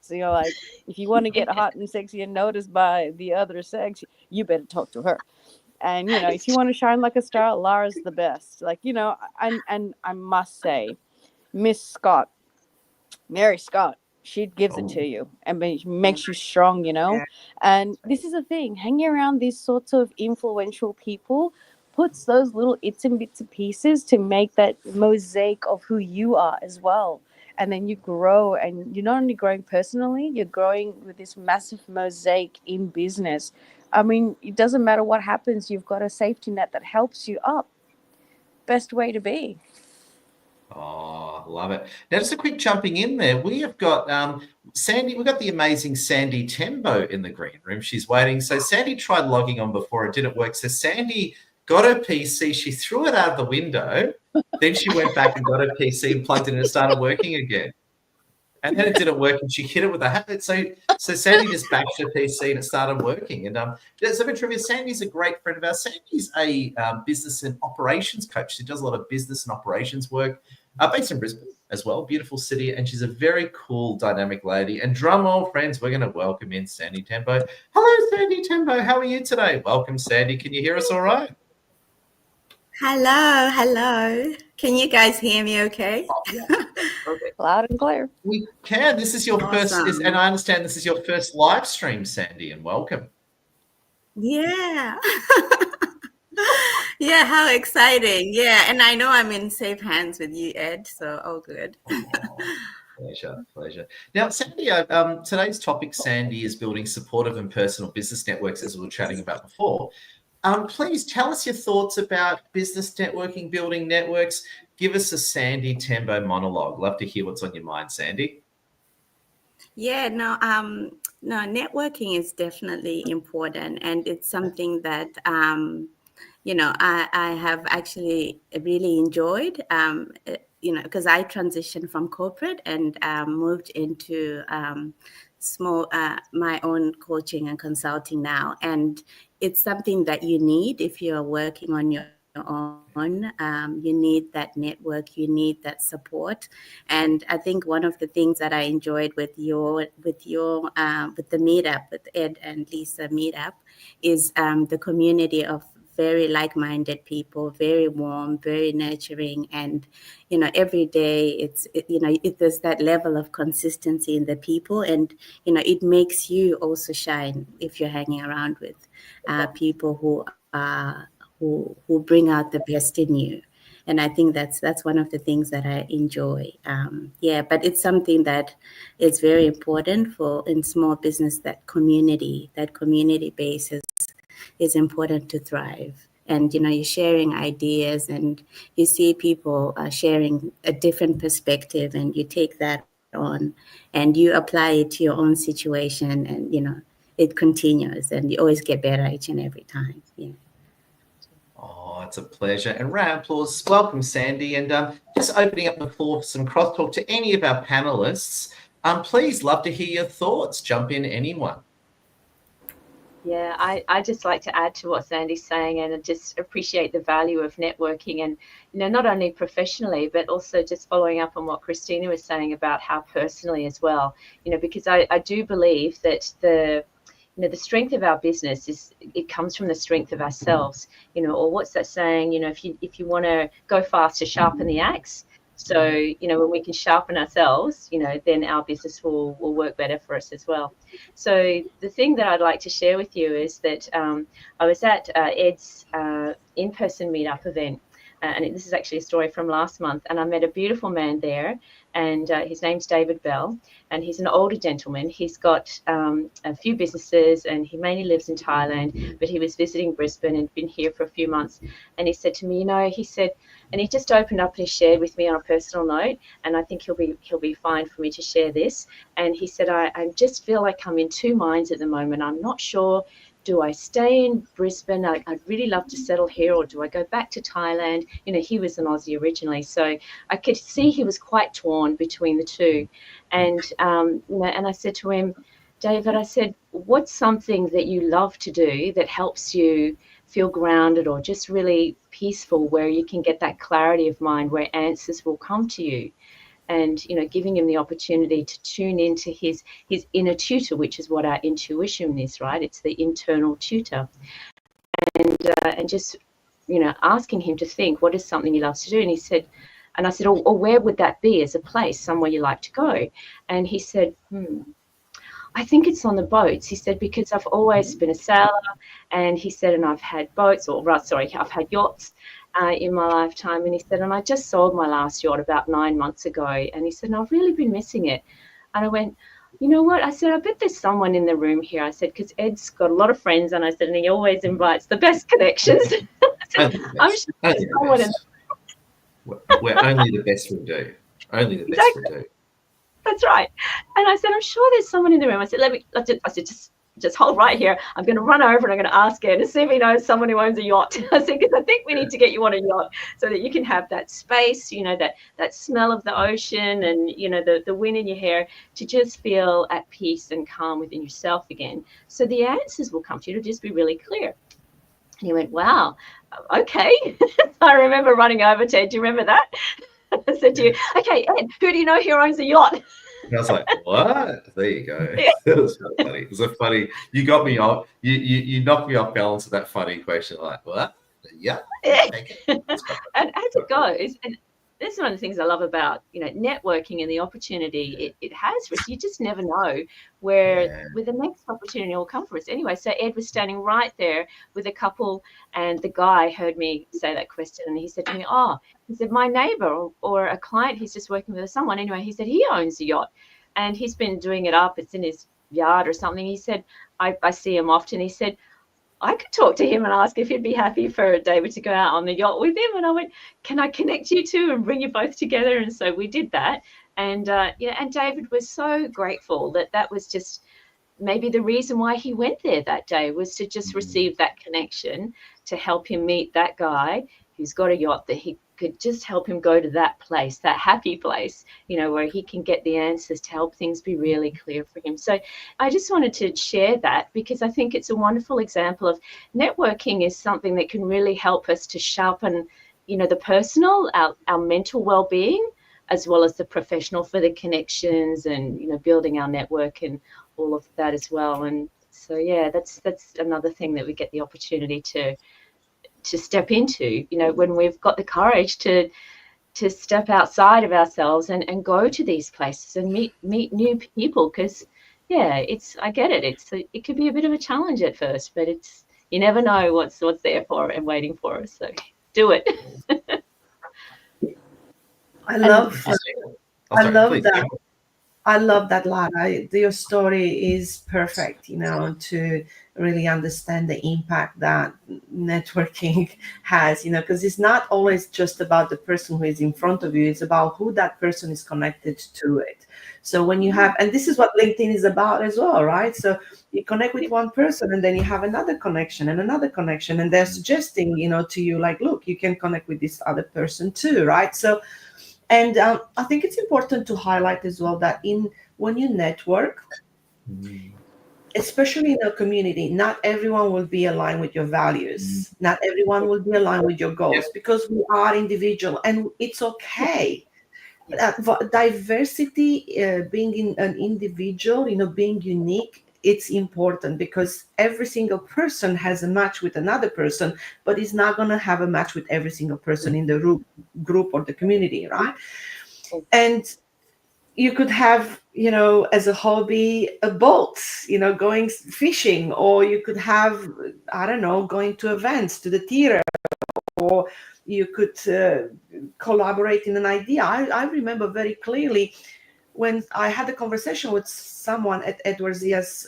So, like, if you want to get hot and sexy and noticed by the other sex, you better talk to her. And if you want to shine like a star, Lara's the best. Like, and I must say, Mary Scott, she gives it to you and makes you strong, And this is the thing, hanging around these sorts of influential people puts those little its and bits and pieces to make that mosaic of who you are as well. And then you grow, and you're not only growing personally, you're growing with this massive mosaic in business. I mean, it doesn't matter what happens, you've got a safety net that helps you up. Best way to be. Oh, love it. Now, just a quick jumping in there. We have got Sandy. We've got the amazing Sandy Tembo in the green room. She's waiting. So Sandy tried logging on before. It didn't work. So Sandy got her PC. She threw it out of the window. Then she went back and got her PC and plugged it in and it started working again. And then it didn't work, and she hit it with a habit. So Sandy just bashed her PC and it started working. And so for trivia, Sandy's a great friend of ours. Sandy's a business and operations coach. She does a lot of business and operations work, based in Brisbane as well. Beautiful city, and she's a very cool, dynamic lady. And drum roll, friends, we're going to welcome in Sandy Tembo. Hello, Sandy Tembo. How are you today? Welcome, Sandy. Can you hear us all right? Hello. Can you guys hear me okay? Okay. Loud and clear. We can. This is your first, Awesome. and I understand this is your first live stream, Sandy, and welcome. Yeah. Yeah, how exciting. Yeah, and I know I'm in safe hands with you, Ed, so all good. Pleasure. Now, Sandy, today's topic, Sandy, is building supportive and personal business networks, as we were chatting about before. Please tell us your thoughts about business networking, building networks. Give us a Sandy Tembo monologue. Love to hear what's on your mind, Sandy. Yeah, no, networking is definitely important, and it's something that I have actually really enjoyed. Because I transitioned from corporate and moved into my own coaching and consulting now, and it's something that you need if you're working on your own. You need that network, you need that support, and I think one of the things that I enjoyed with the meetup, with Ed and Lisa meetup, is the community of very like-minded people, very warm, very nurturing, and every day there's that level of consistency in the people, and it makes you also shine if you're hanging around with people who bring out the best in you. And I think that's one of the things that I enjoy. But it's something that is very important in small business. That community basis is important to thrive. And you're sharing ideas, and you see people sharing a different perspective, and you take that on and you apply it to your own situation, and it continues, and you always get better each and every time. Yeah. Oh, it's a pleasure. And round of applause. Welcome, Sandy. And just opening up the floor for some crosstalk to any of our panelists. Please, love to hear your thoughts. Jump in, anyone. Yeah, I just like to add to what Sandy's saying, and just appreciate the value of networking, and not only professionally, but also just following up on what Christina was saying about how personally as well. Because I do believe that the strength of our business it comes from the strength of ourselves. Or what's that saying? If you want to go faster, sharpen the axe. So, when we can sharpen ourselves, then our business will work better for us as well. So the thing that I'd like to share with you is that I was at Ed's in-person meetup event. And this is actually a story from last month. And I met a beautiful man there, and his name's David Bell, and he's an older gentleman. He's got a few businesses, and he mainly lives in Thailand, but he was visiting Brisbane and been here for a few months. And he said to me, he said, and he just opened up and he shared with me on a personal note, and I think he'll be fine for me to share this. And he said, I just feel like I'm in two minds at the moment. I'm not sure. Do I stay in Brisbane? I'd really love to settle here, or do I go back to Thailand? He was an Aussie originally, so I could see he was quite torn between the two. And and I said to him, David, I said, what's something that you love to do that helps you feel grounded or just really peaceful, where you can get that clarity of mind, where answers will come to you? And giving him the opportunity to tune into his inner tutor, which is what our intuition is, right? It's the internal tutor, and just asking him to think, what is something he loves to do? And he said, and I said, oh, where would that be as a place, somewhere you like to go? And he said, I think it's on the boats. He said, because I've always been a sailor, and he said, and I've had boats, I've had yachts in my lifetime. And he said, and I just sold my last yacht about 9 months ago. And he said, and I've really been missing it. And I went, you know what? I said, I bet there's someone in the room here. I said, because Ed's got a lot of friends, and I said, and he always invites the best connections. I said, I'm sure there's someone in We're only the best we do. Only the best we do. That's right. And I said, I'm sure there's someone in the room. I said, just hold right here. I'm going to run over and I'm going to ask Ed and see if he knows someone who owns a yacht. I said, because I think we need to get you on a yacht so that you can have that space, that smell of the ocean, and, the wind in your hair, to just feel at peace and calm within yourself again. So the answers will come to you. It'll just be really clear. And he went, wow, okay. I remember running over to Ed. Do you remember that? I said to you, okay, Ed, who do you know here owns a yacht? And I was like, what? There you go. Yeah. It was so funny. It was a funny, you got me off, you knocked me off balance with that funny question. Like, what? Yeah. And as it goes, this is one of the things I love about, networking and the opportunity it has for us. You just never know where the next opportunity will come for us. Anyway, so Ed was standing right there with a couple, and the guy heard me say that question, and he said to me, he said, my neighbor or a client he's just working with, someone anyway, he said he owns a yacht and he's been doing it up. It's in his yard or something. He said, I see him often. He said, I could talk to him and ask if he'd be happy for David to go out on the yacht with him. And I went, can I connect you two and bring you both together? And so we did that. And, and David was so grateful that was just maybe the reason why he went there that day, was to just receive that connection, to help him meet that guy who's got a yacht, that he could just help him go to that place, that happy place, where he can get the answers to help things be really clear for him. So I just wanted to share that, because I think it's a wonderful example of networking is something that can really help us to sharpen, the personal, our mental well-being, as well as the professional for the connections and, building our network and all of that as well. And so, yeah, that's another thing that we get the opportunity to step into, when we've got the courage to step outside of ourselves and go to these places and meet new people. Because I get it. It could be a bit of a challenge at first, but you never know what's there for and waiting for us. So do it. I love Please, that. I love that, Lara. Your story is perfect, to really understand the impact that networking has, because it's not always just about the person who is in front of you. It's about who that person is connected to it. So when you have, and this is what LinkedIn is about as well, right? So you connect with one person and then you have another connection, and they're suggesting, to you, like, look, you can connect with this other person too, right? So, and I think it's important to highlight as well that when you network, especially in a community, not everyone will be aligned with your values. Not everyone will be aligned with your goals, because we are individual, and it's okay. Diversity, being an individual, being unique, it's important, because every single person has a match with another person, but is not going to have a match with every single person in the group or the community, right? And you could have, as a hobby, a boat, going fishing, or you could have, I don't know, going to events, to the theater, or you could collaborate in an idea. I remember very clearly when I had a conversation with someone at Edward Zia's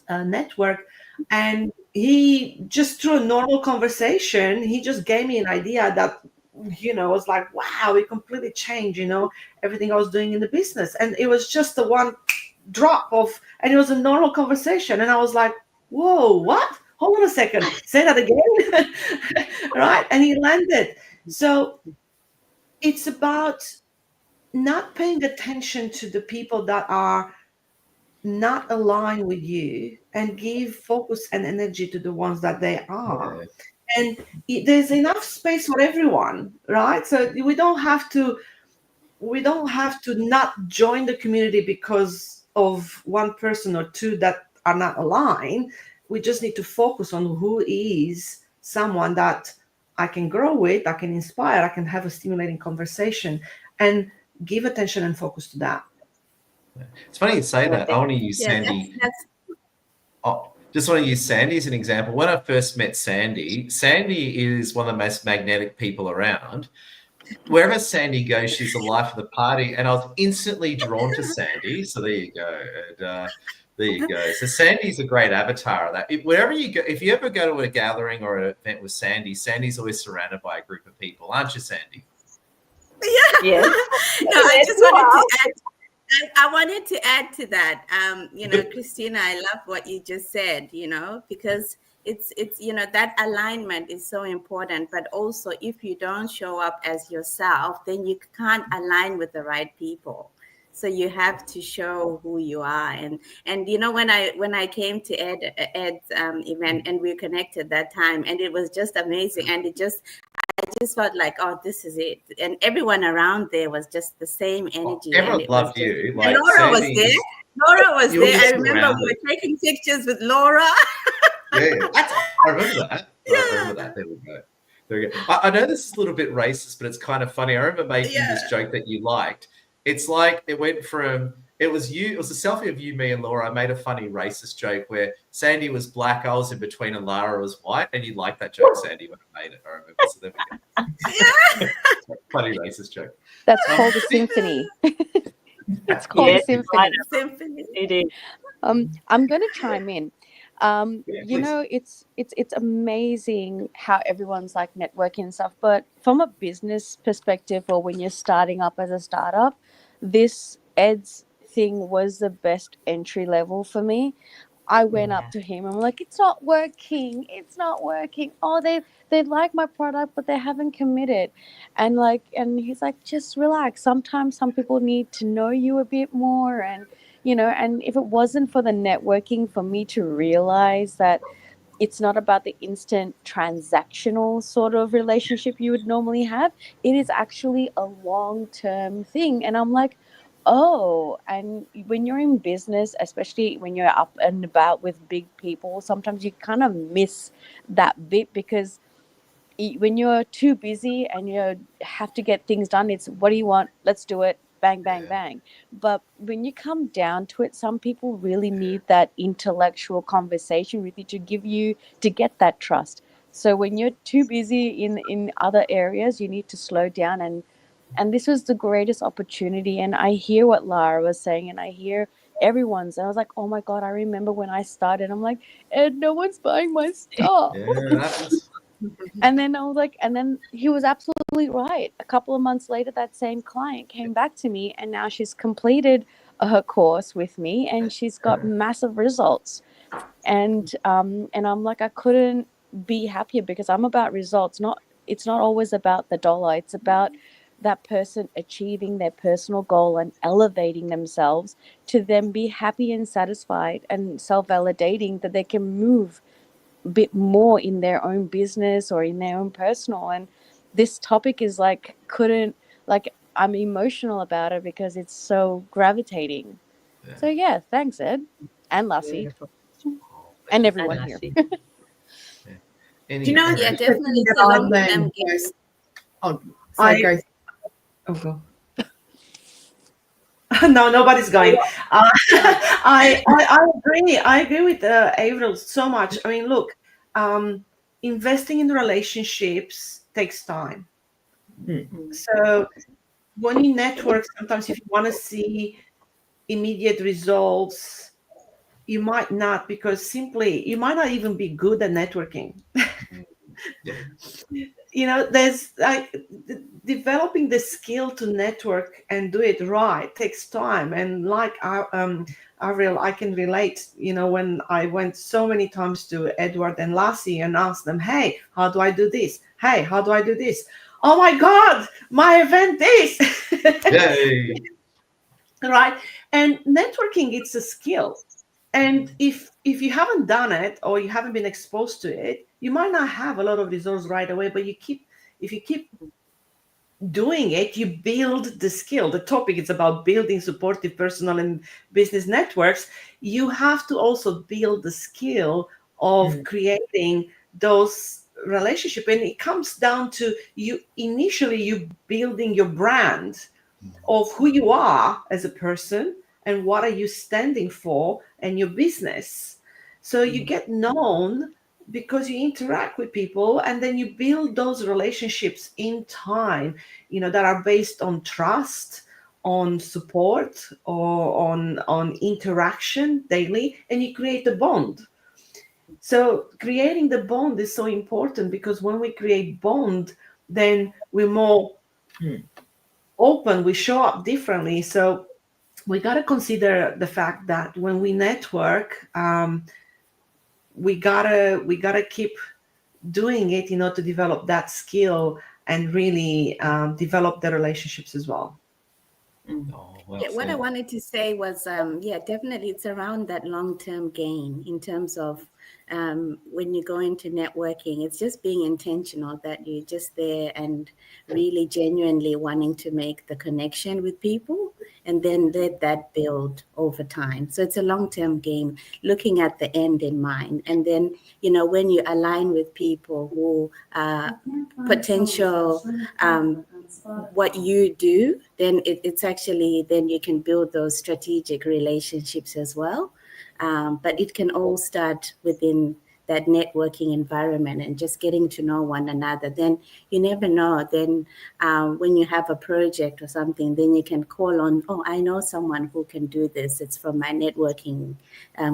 network, and he just, through a normal conversation, he just gave me an idea that, was like, wow, it completely changed, everything I was doing in the business. And it was just the one drop and it was a normal conversation. And I was like, whoa, what? Hold on a second. Say that again. Right. And he landed. So it's about not paying attention to the people that are not aligned with you, and give focus and energy to the ones that they are. And there's enough space for everyone, right? So we don't have to not join the community because of one person or two that are not aligned. We just need to focus on who is someone that I can grow with, I can inspire, I can have a stimulating conversation, and give attention and focus to that. It's funny you say that. I want to use Sandy. Just want to use Sandy as an example. When I first met Sandy is one of the most magnetic people around. Wherever Sandy goes, she's the life of the party, and I was instantly drawn to Sandy. So there you go. There you go. So Sandy's a great avatar of that. Wherever you go, if you ever go to a gathering or an event with Sandy's always surrounded by a group of people, aren't you, Sandy? Yeah. No, I just wanted to add. I wanted to add to that. Christina, I love what you just said. Because it's that alignment is so important. But also, if you don't show up as yourself, then you can't align with the right people. So you have to show who you are. And when I came to Ed's event, and we connected that time, and it was just amazing, and I just felt like, oh, this is it. And everyone around there was just the same energy. Everyone loved you. And Laura was there. Laura was there. I remember we were taking pictures with Laura. I remember that. I remember that. There Very good. I know this is a little bit racist, but it's kind of funny. I remember making this joke that you liked. It's like it went from it was a selfie of you, me, and Laura. I made a funny racist joke where Sandy was black, I was in between, and Lara was white. And you liked that joke, Sandy, when I made it. I remember. So funny racist joke. That's called a symphony. It's called a symphony. It is. I'm going to chime in. Yeah, You please. know, it's amazing how everyone's like networking and stuff. But from a business perspective, or when you're starting up as a startup, this Ed's thing was the best entry level for me. I went up to him and I'm like, it's not working. It's not working. Oh, they like my product, but they haven't committed. And he's like, just relax. Sometimes some people need to know you a bit more. And, you know, and if it wasn't for the networking, for me to realize that it's not about the instant transactional sort of relationship you would normally have, it is actually a long-term thing. And I'm like, oh, and when you're in business, especially when you're up and about with big people, sometimes you kind of miss that bit because when you're too busy and you have to get things done, it's what do you want? Let's do it. Bang, bang, bang. But when you come down to it, some people really need that intellectual conversation with you to get that trust. So when you're too busy in other areas, you need to slow down and this was the greatest opportunity. And I hear what Lara was saying, and I hear everyone's. And I was like, oh my God, I remember when I started. I'm like, Ed, no one's buying my stuff. Yeah, that happens. And then I was like, and then he was absolutely right. A couple of months later, that same client came back to me, and now she's completed her course with me, and she's got massive results. And I'm like, I couldn't be happier because I'm about results. It's not always about the dollar. It's about that person achieving their personal goal and elevating themselves to then be happy and satisfied and self-validating that they can move a bit more in their own business or in their own personal. And this topic is I'm emotional about it because it's so gravitating. Yeah. So yeah, thanks, Ed and Lassie. Beautiful. And everyone And here. Lassie. Any- Do you know Yeah, the definitely thing it's that a I've long-term learned game. most- Oh, I- go. Oh, go. No, nobody's going. I agree. I agree with Avril so much. I mean, look, investing in relationships takes time. So when you network, sometimes if you want to see immediate results, you might not, because simply you might not even be good at networking. Yeah. You know, there's developing the skill to network and do it right takes time. And like Avril, I can relate, you know, when I went so many times to Edward and Lassie and asked them, hey, how do I do this? Hey, how do I do this? Oh my God, my event is. Yay. Right. And networking, it's a skill. And if you haven't done it or you haven't been exposed to it, you might not have a lot of results right away, but if you keep doing it, you build the skill. The topic is about building supportive personal and business networks. You have to also build the skill of creating those relationships. And it comes down to you building your brand of who you are as a person and what are you standing for and your business. So you get known because you interact with people, and then you build those relationships in time, you know, that are based on trust, on support, or on interaction daily, and you create a bond. So creating the bond is so important, because when we create bond, then we're more open, we show up differently. So we got to consider the fact that when we network, we gotta keep doing it, you know, to develop that skill and really develop the relationships as well. Oh, well Yeah, what I said. wanted to say was, definitely it's around that long-term gain in terms of when you go into networking, it's just being intentional that you're just there and really genuinely wanting to make the connection with people and then let that build over time. So it's a long-term game, looking at the end in mind. And then, when you align with people who are potential, what you do, then it's actually, then you can build those strategic relationships as well. But it can all start within that networking environment and just getting to know one another. Then you never know. Then when you have a project or something, then you can call on, oh, I know someone who can do this. It's from my networking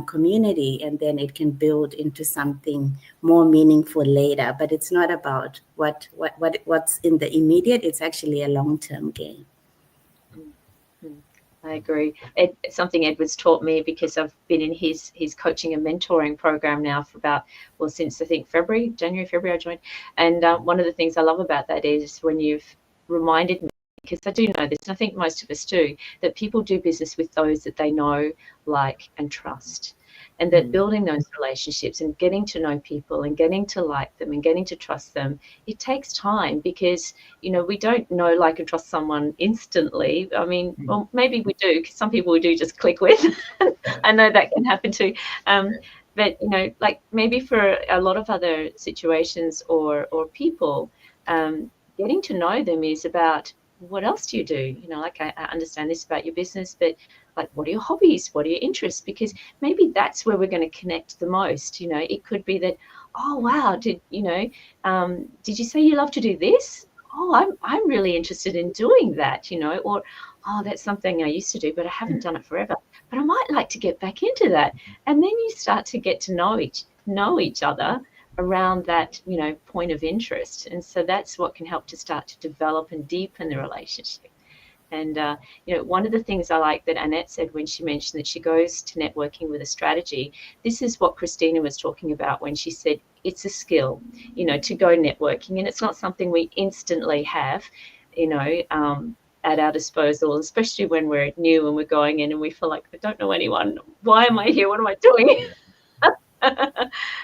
community. And then it can build into something more meaningful later. But it's not about what's in the immediate. It's actually a long-term game. I agree. Something Edward's taught me, because I've been in his coaching and mentoring program now for since I think January, February I joined. And one of the things I love about that is when you've reminded me, because I do know this, and I think most of us do, that people do business with those that they know, like, and trust. And that building those relationships and getting to know people and getting to like them and getting to trust them, it takes time, because, we don't know, like, and trust someone instantly. I mean, well, maybe we do, because some people we do just click with. I know that can happen too. But, like, maybe for a lot of other situations or people, getting to know them is about, what else do you do? Like, I understand this about your business, but, like, what are your hobbies? What are your interests? Because maybe that's where we're going to connect the most. It could be that, oh, wow, did you say you love to do this? Oh, I'm really interested in doing that, or, oh, that's something I used to do, but I haven't done it forever. But I might like to get back into that. And then you start to get to know each other around that, point of interest. And so that's what can help to start to develop and deepen the relationship. And, one of the things I like that Annette said when she mentioned that she goes to networking with a strategy, this is what Christina was talking about when she said it's a skill, to go networking. And it's not something we instantly have, at our disposal, especially when we're new and we're going in and we feel like, I don't know anyone. Why am I here? What am I doing?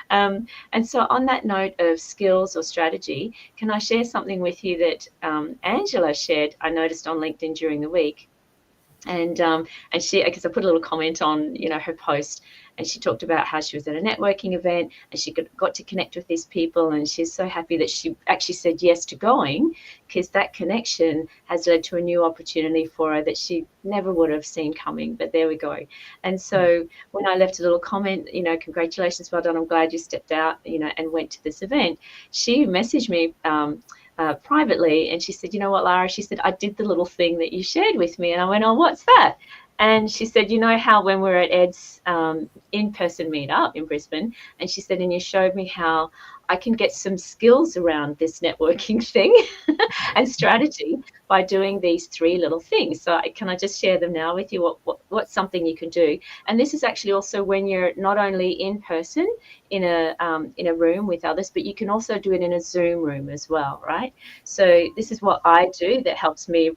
And so on that note of skills or strategy, can I share something with you that Angela shared, I noticed on LinkedIn during the week. And she, because I put a little comment on, her post, and she talked about how she was at a networking event and she got to connect with these people, and she's so happy that she actually said yes to going, because that connection has led to a new opportunity for her that she never would have seen coming. But there we go. And so when I left a little comment, congratulations, well done, I'm glad you stepped out, and went to this event, she messaged me privately, and she said, you know what, Lara, she said, I did the little thing that you shared with me. And I went, oh, what's that? And she said, how when we're at Ed's in-person meetup in Brisbane, and she said, and you showed me how I can get some skills around this networking thing and strategy by doing these 3 little things. So can I just share them now with you, what's something you can do? And this is actually also when you're not only in person in a room with others, but you can also do it in a Zoom room as well, right? So this is what I do that helps me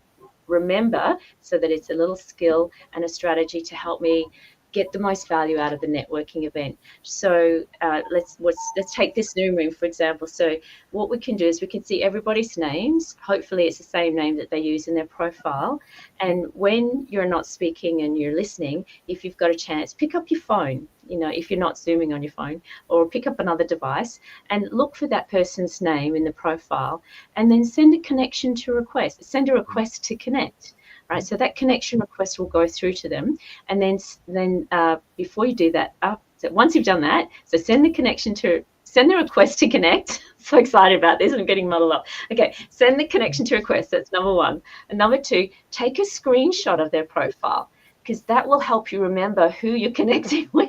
remember, so that it's a little skill and a strategy to help me get the most value out of the networking event. So let's take this Zoom room, for example. So what we can do is we can see everybody's names. Hopefully it's the same name that they use in their profile. And when you're not speaking and you're listening, if you've got a chance, pick up your phone, if you're not Zooming on your phone, or pick up another device and look for that person's name in the profile, and then send a connection to request. Send a request to connect. Right, so that connection request will go through to them, and then before you do that, so once you've done that, so send the request to connect. So excited about this, I'm getting muddled up. Okay, send the connection to request. That's number 1. And number 2, take a screenshot of their profile, because that will help you remember who you're connecting with.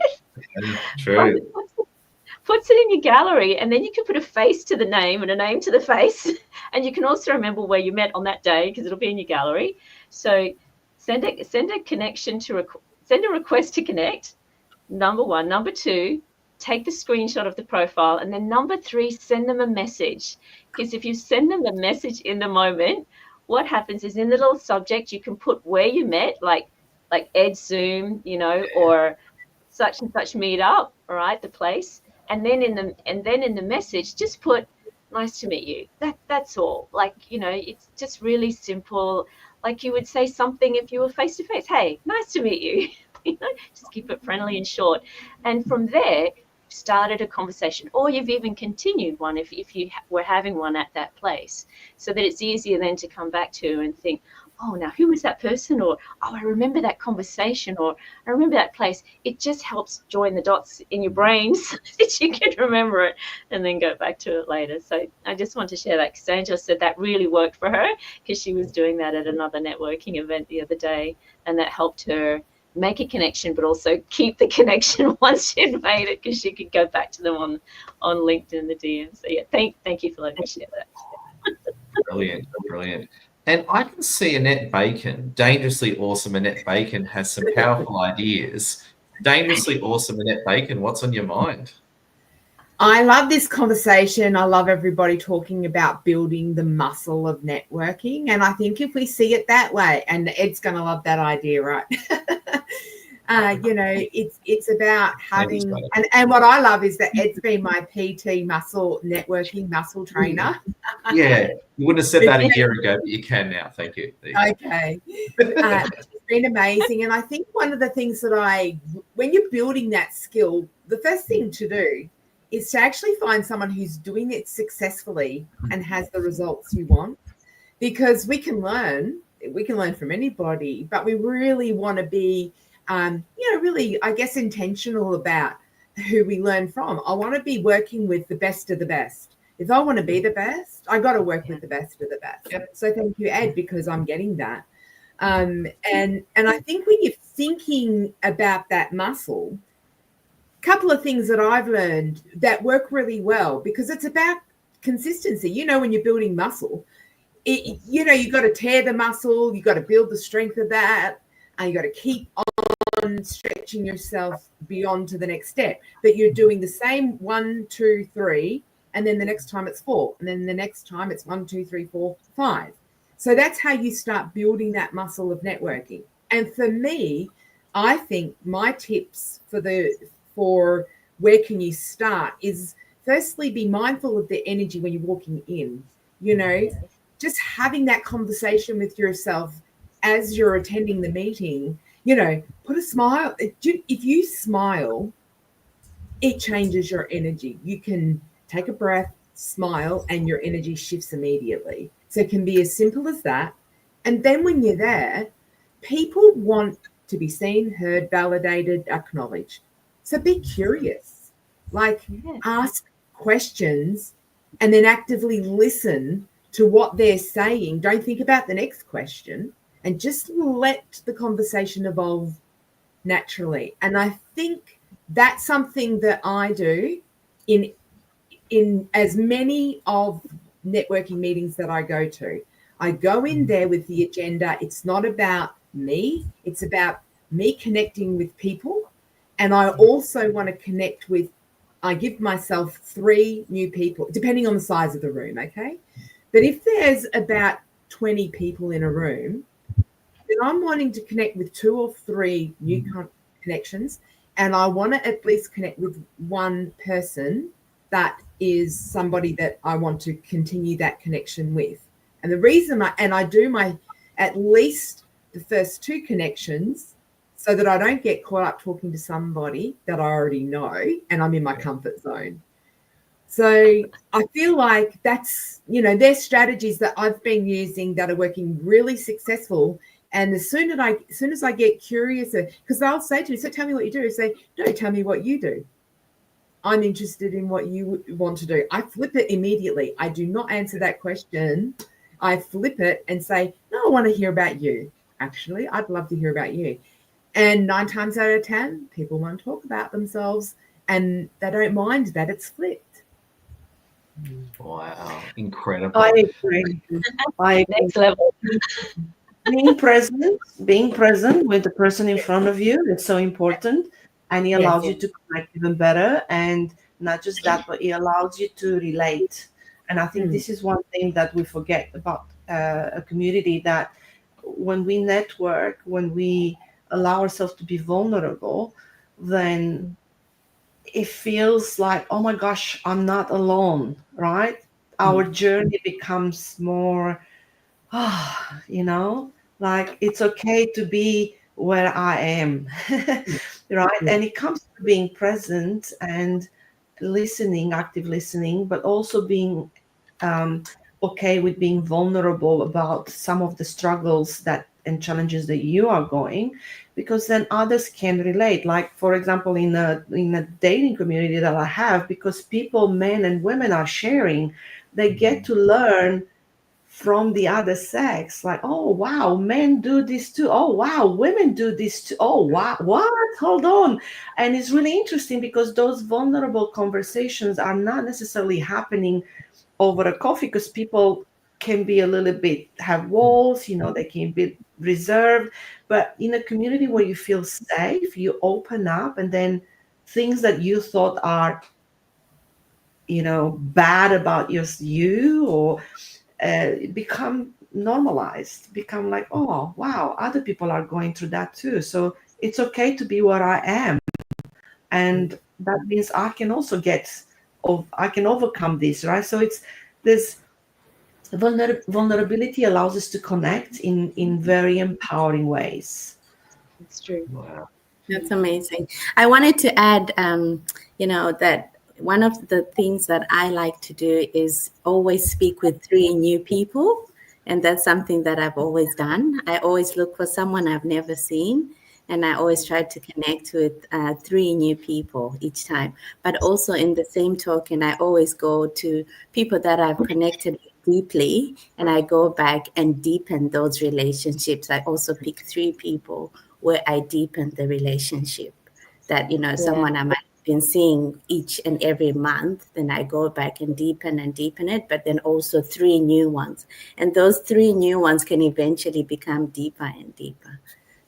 True. Puts it in your gallery, and then you can put a face to the name and a name to the face, and you can also remember where you met on that day, because it'll be in your gallery. So send a connection send a request to connect, number 1. Number 2, take the screenshot of the profile, and then number 3, send them a message. Because if you send them a message in the moment, what happens is in the little subject you can put where you met, like Ed Zoom, or such and such meetup, all right, the place. And then in the message, just put nice to meet you. That's all. Like, it's just really simple. Like you would say something if you were face to face. Hey, nice to meet you. Just keep it friendly and short. And from there, started a conversation, or you've even continued one if you were having one at that place, so that it's easier then to come back to and think, oh, now who was that person? Or, oh, I remember that conversation, or I remember that place. It just helps join the dots in your brain so that you can remember it and then go back to it later. So I just want to share that because Angela said that really worked for her because she was doing that at another networking event the other day, and that helped her make a connection, but also keep the connection once she'd made it, because she could go back to them on LinkedIn in the DM. So yeah, thank you for letting me share that. Brilliant. And I can see Annette Bacon, dangerously awesome Annette Bacon, has some powerful ideas. Dangerously awesome Annette Bacon, what's on your mind? I love this conversation. I love everybody talking about building the muscle of networking. And I think if we see it that way, and Ed's going to love that idea, right? It's about having, and what I love is that Ed's been my PT networking muscle trainer. Yeah, you wouldn't have said that a year ago, but you can now. Thank you. Okay. It's been amazing. And I think one of the things that when you're building that skill, the first thing to do is to actually find someone who's doing it successfully and has the results you want, because we can learn from anybody, but we really want to be, really, I guess, intentional about who we learn from. I want to be working with the best of the best. If I want to be the best, I got to work with the best of the best. Yep. So thank you, Ed, because I'm getting that. And I think when you're thinking about that muscle, couple of things that I've learned that work really well, because it's about consistency. When you're building muscle, you got to tear the muscle, you got to build the strength of that, and you got to keep on stretching yourself beyond to the next step. But you're doing the same 1, 2, 3, and then the next time it's 4, and then the next time it's 1, 2, 3, 4, 5. So that's how you start building that muscle of networking. And for me, I think my tips for where can you start is, firstly, be mindful of the energy when you're walking in. Just having that conversation with yourself as you're attending the meeting. Put a smile. If you smile, it changes your energy. You can take a breath, smile, and your energy shifts immediately. So it can be as simple as that. And then when you're there, people want to be seen, heard, validated, acknowledged. So be curious, ask questions, and then actively listen to what they're saying. Don't think about the next question, and just let the conversation evolve naturally. And I think that's something that I do in as many of networking meetings that I go to. I go in there with the agenda. It's not about me. It's about me connecting with people. And I also want to connect with, I give myself 3 new people, depending on the size of the room, okay? But if there's about 20 people in a room, then I'm wanting to connect with 2 or 3 new connections. And I want to at least connect with one person that is somebody that I want to continue that connection with. And the reason I do at least the first 2 connections, so that I don't get caught up talking to somebody that I already know and I'm in my comfort zone. So I feel like that's, there's strategies that I've been using that are working really successful. And as soon as I get curious, because they'll say to me, so tell me what you do. I say, no, tell me what you do. I'm interested in what you want to do. I flip it immediately. I do not answer that question. I flip it and say, no, I want to hear about you. Actually, I'd love to hear about you. And 9 times out of 10, people want to talk about themselves, and they don't mind that it's flipped. Wow, incredible. I agree. Next level. Being present with the person in front of you is so important, and it allows you to connect even better. And not just that, but it allows you to relate. And I think this is one thing that we forget about a community, that when we network, when we allow ourselves to be vulnerable, then it feels like, oh my gosh, I'm not alone, right? our journey becomes more, you know, like it's okay to be where I am, right? And it comes to being present and listening, active listening, but also being okay with being vulnerable about some of the struggles that and challenges that you are going, because then others can relate. Like, for example, in a dating community that I have, because people, men and women, are sharing, they get to learn from the other sex, like, oh wow, men do this too, oh wow, women do this too, oh wow, what, hold on. And it's really interesting because those vulnerable conversations are not necessarily happening over a coffee, because people can be a little bit, have walls, you know, they can be reserved. But in a community where you feel safe, you open up, and then things that you thought are, you know, bad about you or become normalized, become like, oh wow, other people are going through that too, so it's okay to be what I am. And that means I can also I can overcome this, right? So it's this vulnerability allows us to connect in very empowering ways. It's true. Wow. That's amazing. I wanted to add, that one of the things that I like to do is always speak with 3 new people. And that's something that I've always done. I always look for someone I've never seen. And I always try to connect with 3 new people each time. But also in the same token, I always go to people that I've connected with deeply, and I go back and deepen those relationships. I also pick 3 people where I deepen the relationship. That, someone I might have been seeing each and every month, then I go back and deepen it, but then also 3 new ones. And those 3 new ones can eventually become deeper and deeper.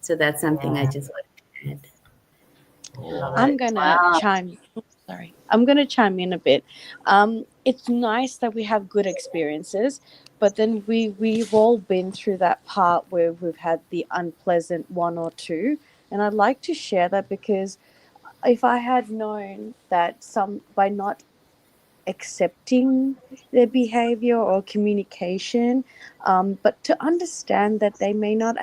So that's something I just want to add. I'm gonna chime. Sorry, I'm gonna chime in a bit. It's nice that we have good experiences, but then we've all been through that part where we've had the unpleasant 1 or 2, and I'd like to share that, because if I had known that by not accepting their behavior or communication, but to understand that they may not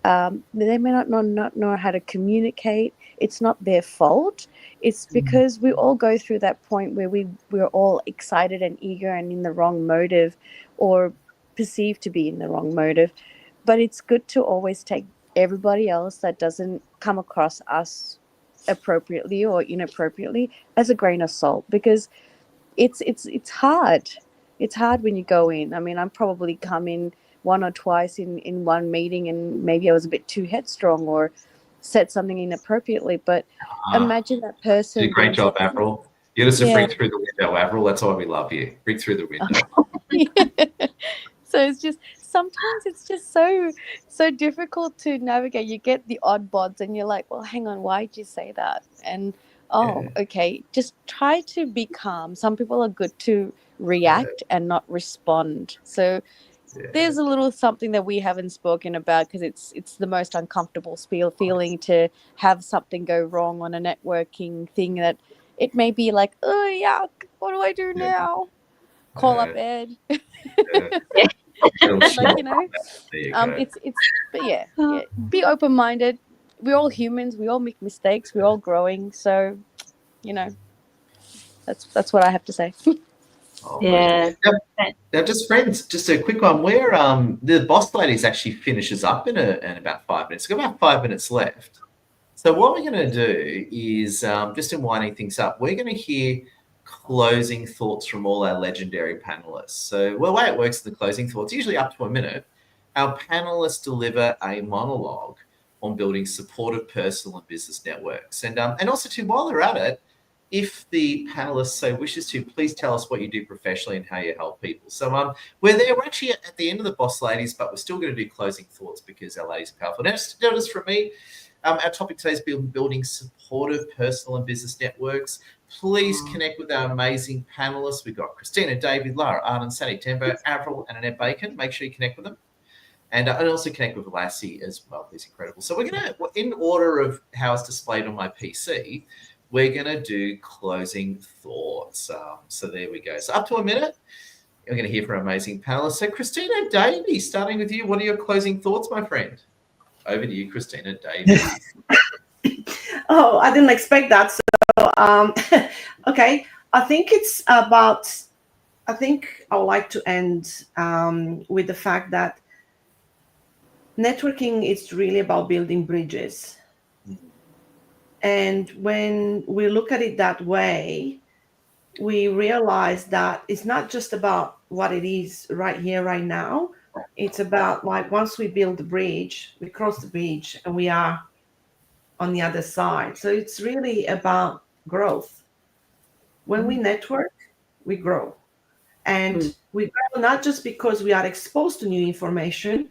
not know how to communicate. It's not their fault. It's because we all go through that point where we're all excited and eager and in the wrong motive, or perceived to be in the wrong motive. But it's good to always take everybody else that doesn't come across us appropriately or inappropriately as a grain of salt, because it's hard. It's hard when you go in. I mean, I'm probably come in 1 or twice in one meeting, and maybe I was a bit too headstrong or said something inappropriately. But imagine that person. You did a great job, Avril. You just bring through the window, Avril. That's why we love you. Bring through the window. So it's just sometimes it's just so difficult to navigate. You get the odd bods, and you're like, well, hang on, why did you say that? And okay, just try to be calm. Some people are good to react and not respond. So there's a little something that we haven't spoken about, because it's the most uncomfortable feeling to have something go wrong on a networking thing, that it may be like, oh, yuck, what do I do now? Call up Ed. But be open-minded. We're all humans. We all make mistakes. We're all growing. So, that's what I have to say. Now, just friends, just a quick one. Where the Boss Ladies actually finishes up in about 5 minutes. We've got about 5 minutes left. So what we're going to do is, just in winding things up, we're going to hear closing thoughts from all our legendary panelists. So the way it works in the closing thoughts, usually up to a minute, our panelists deliver a monologue on building supportive personal and business networks. And also, too, while they're at it, if the panelists so wishes to, please tell us what you do professionally and how you help people. So we're actually at the end of the Boss Ladies, but we're still going to do closing thoughts because our ladies are powerful. Now, just notice from me, our topic today is building supportive personal and business networks. Please connect with our amazing panelists. We've got Christina, David, Lara, Arden, Sandy, Tembo, Avril, and Annette Bacon. Make sure you connect with them. And also connect with Lassie as well. He's incredible. So we're going to, in order of how it's displayed on my PC, we're going to do closing thoughts. So there we go. So up to a minute. We're going to hear from our amazing panelists. So, Christina Davey, starting with you, what are your closing thoughts, my friend? Over to you, Christina Davey. Oh, I didn't expect that. So, okay. I think I would like to end with the fact that networking is really about building bridges. And when we look at it that way, we realize that it's not just about what it is right here, right now. It's about, like, once we build the bridge, we cross the bridge and we are on the other side. So it's really about growth. When we network, we grow. And we grow not just because we are exposed to new information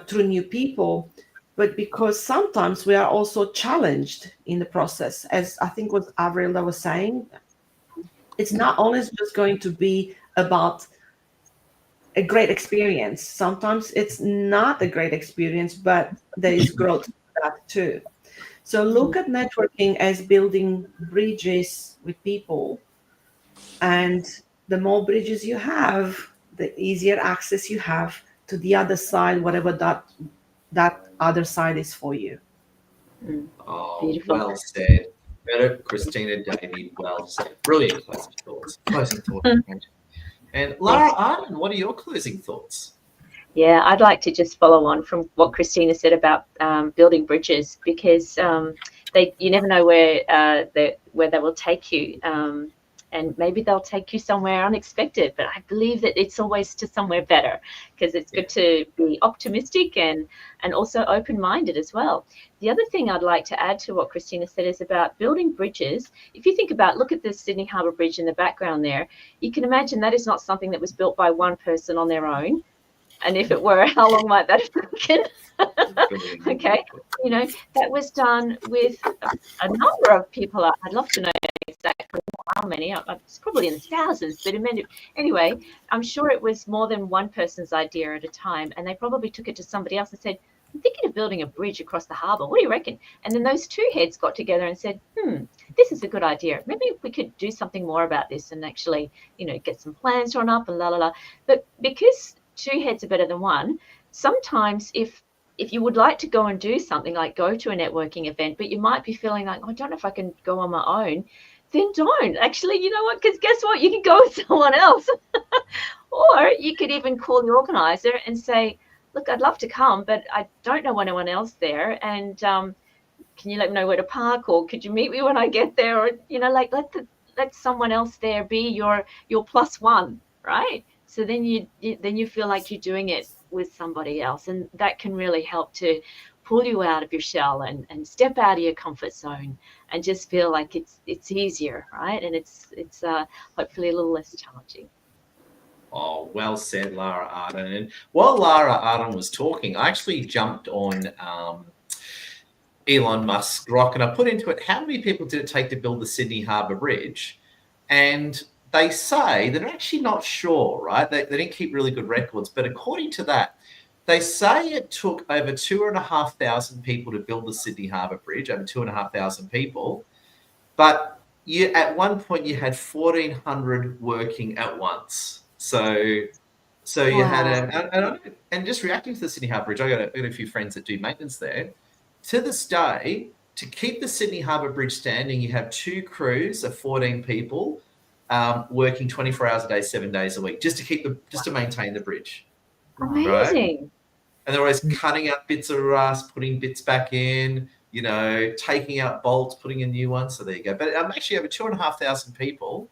through new people, but because sometimes we are also challenged in the process. As I think what Avril was saying, it's not always just going to be about a great experience. Sometimes it's not a great experience, but there is growth to that too. So look at networking as building bridges with people. And the more bridges you have, the easier access you have to the other side, whatever that other side is for you. Oh, Beautiful. well said. Better, Christina Davey, well said. Brilliant closing thoughts. And Lara Arden, what are your closing thoughts? Yeah, I'd like to just follow on from what Christina said about building bridges, because you never know where they will take you, and maybe they'll take you somewhere unexpected. But I believe that it's always to somewhere better, because it's good to be optimistic and also open-minded as well. The other thing I'd like to add to what Christina said is about building bridges. If you think about, look at the Sydney Harbour Bridge in the background there, you can imagine that is not something that was built by one person on their own. And if it were, how long might that have taken? Okay, that was done with a number of people. I'd love to know exactly how many. It's probably in the thousands, but anyway, I'm sure it was more than one person's idea at a time, and they probably took it to somebody else and said, I'm thinking of building a bridge across the harbour. What do you reckon? And then those two heads got together and said, this is a good idea. Maybe we could do something more about this and actually, get some plans drawn up and la la la. But because two heads are better than one, sometimes if you would like to go and do something like go to a networking event, but you might be feeling like, I don't know if I can go on my own, then don't. Actually, you know what? Because guess what? You can go with someone else. Or you could even call the organizer and say, look, I'd love to come, but I don't know anyone else there. And can you let me know where to park? Or could you meet me when I get there? Or, let someone else there be your plus one, right? So then you feel like you're doing it with somebody else, and that can really help to pull you out of your shell and step out of your comfort zone and just feel like it's easier, right? And it's hopefully a little less challenging. Oh, well said, Lara Arden. And while Lara Arden was talking, I actually jumped on Elon Musk's rock and I put into it, how many people did it take to build the Sydney Harbour Bridge? And they say they're actually not sure, right? They didn't keep really good records. But according to that, they say it took over 2,500 people to build the Sydney Harbour Bridge, over 2,500 people. But at one point you had 1,400 working at once. So you had and just reacting to the Sydney Harbour Bridge, I got a few friends that do maintenance there. To this day, to keep the Sydney Harbour Bridge standing, you have two crews of 14 people working 24 hours a day, 7 days a week, just to maintain the bridge. Amazing. Right? And they're always cutting out bits of rust, putting bits back in, taking out bolts, putting in new ones. So there you go. But I'm actually over 2,500 people,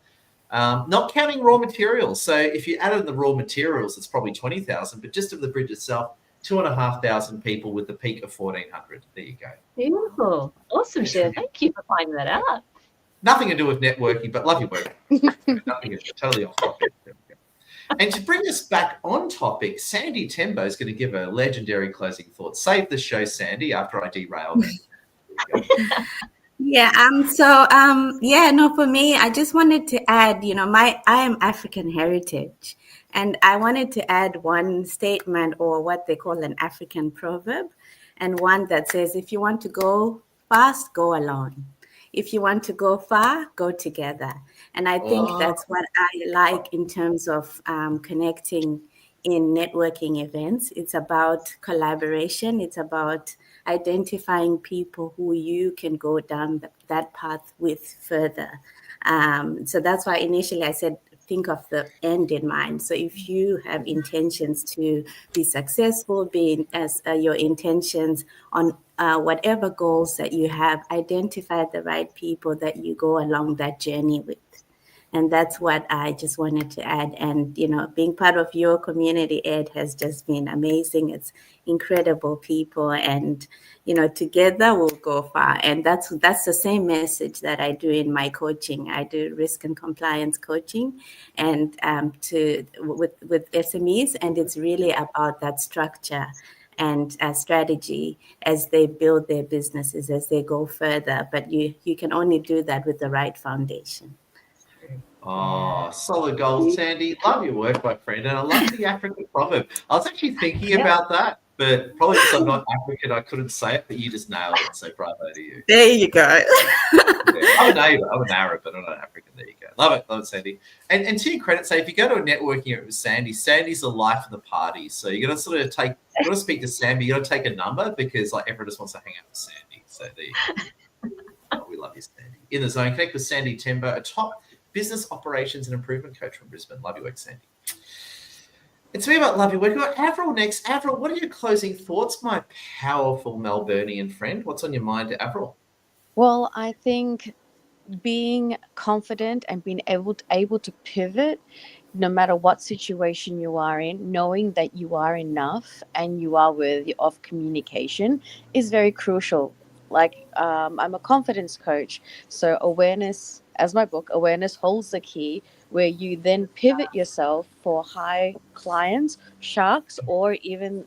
not counting raw materials. So if you added the raw materials, it's probably 20,000. But just of the bridge itself, 2,500 people with the peak of 1,400. There you go. Beautiful. Awesome, Cher. Thank you for finding that out. Nothing to do with networking, but love your work. Nothing, totally off topic. And to bring us back on topic, Sandy Tembo is going to give a legendary closing thought. Save the show, Sandy, after I derailed. For me, I just wanted to add, I am African heritage, and I wanted to add one statement, or what they call an African proverb, and one that says, if you want to go fast, go alone. if you want to go far, go together. And I think that's what I like in terms of connecting in networking events. It's about collaboration. It's about identifying people who you can go down that path with further. So that's why initially I said, think of the end in mind. So if you have intentions to be successful, being as your intentions on whatever goals that you have, identify the right people that you go along that journey with. And that's what I just wanted to add. And, being part of your community, Ed, has just been amazing. It's incredible people. And, together we'll go far. And that's the same message that I do in my coaching. I do risk and compliance coaching and with SMEs. And it's really about that structure and strategy as they build their businesses, as they go further. But you can only do that with the right foundation. Oh, solid gold, Sandy. Love your work, my friend. And I love the African proverb. I was actually thinking about that, but probably because I'm not African, I couldn't say it, but you just nailed it. So bravo to you. There you go. I'm an Arab, but I'm not African. There you go. Love it, Sandy. And to your credit, say if you go to a networking event with Sandy's the life of the party. So you got to sort of you got to speak to Sam, but you got to take a number because everyone just wants to hang out with Sandy. So there you go. Oh, we love you, Sandy. In the Zone, connect with Sandy Timber, a top business operations and improvement coach from Brisbane. Love your work, Sandy. It's me about love your work. We've got Avril next. Avril, what are your closing thoughts, my powerful Melburnian friend? What's on your mind, Avril? Well, I think being confident and being able to pivot no matter what situation you are in, knowing that you are enough and you are worthy of communication is very crucial. Like I'm a confidence coach, so awareness, as my book, Awareness Holds the Key, where you then pivot yourself for high clients, sharks, or even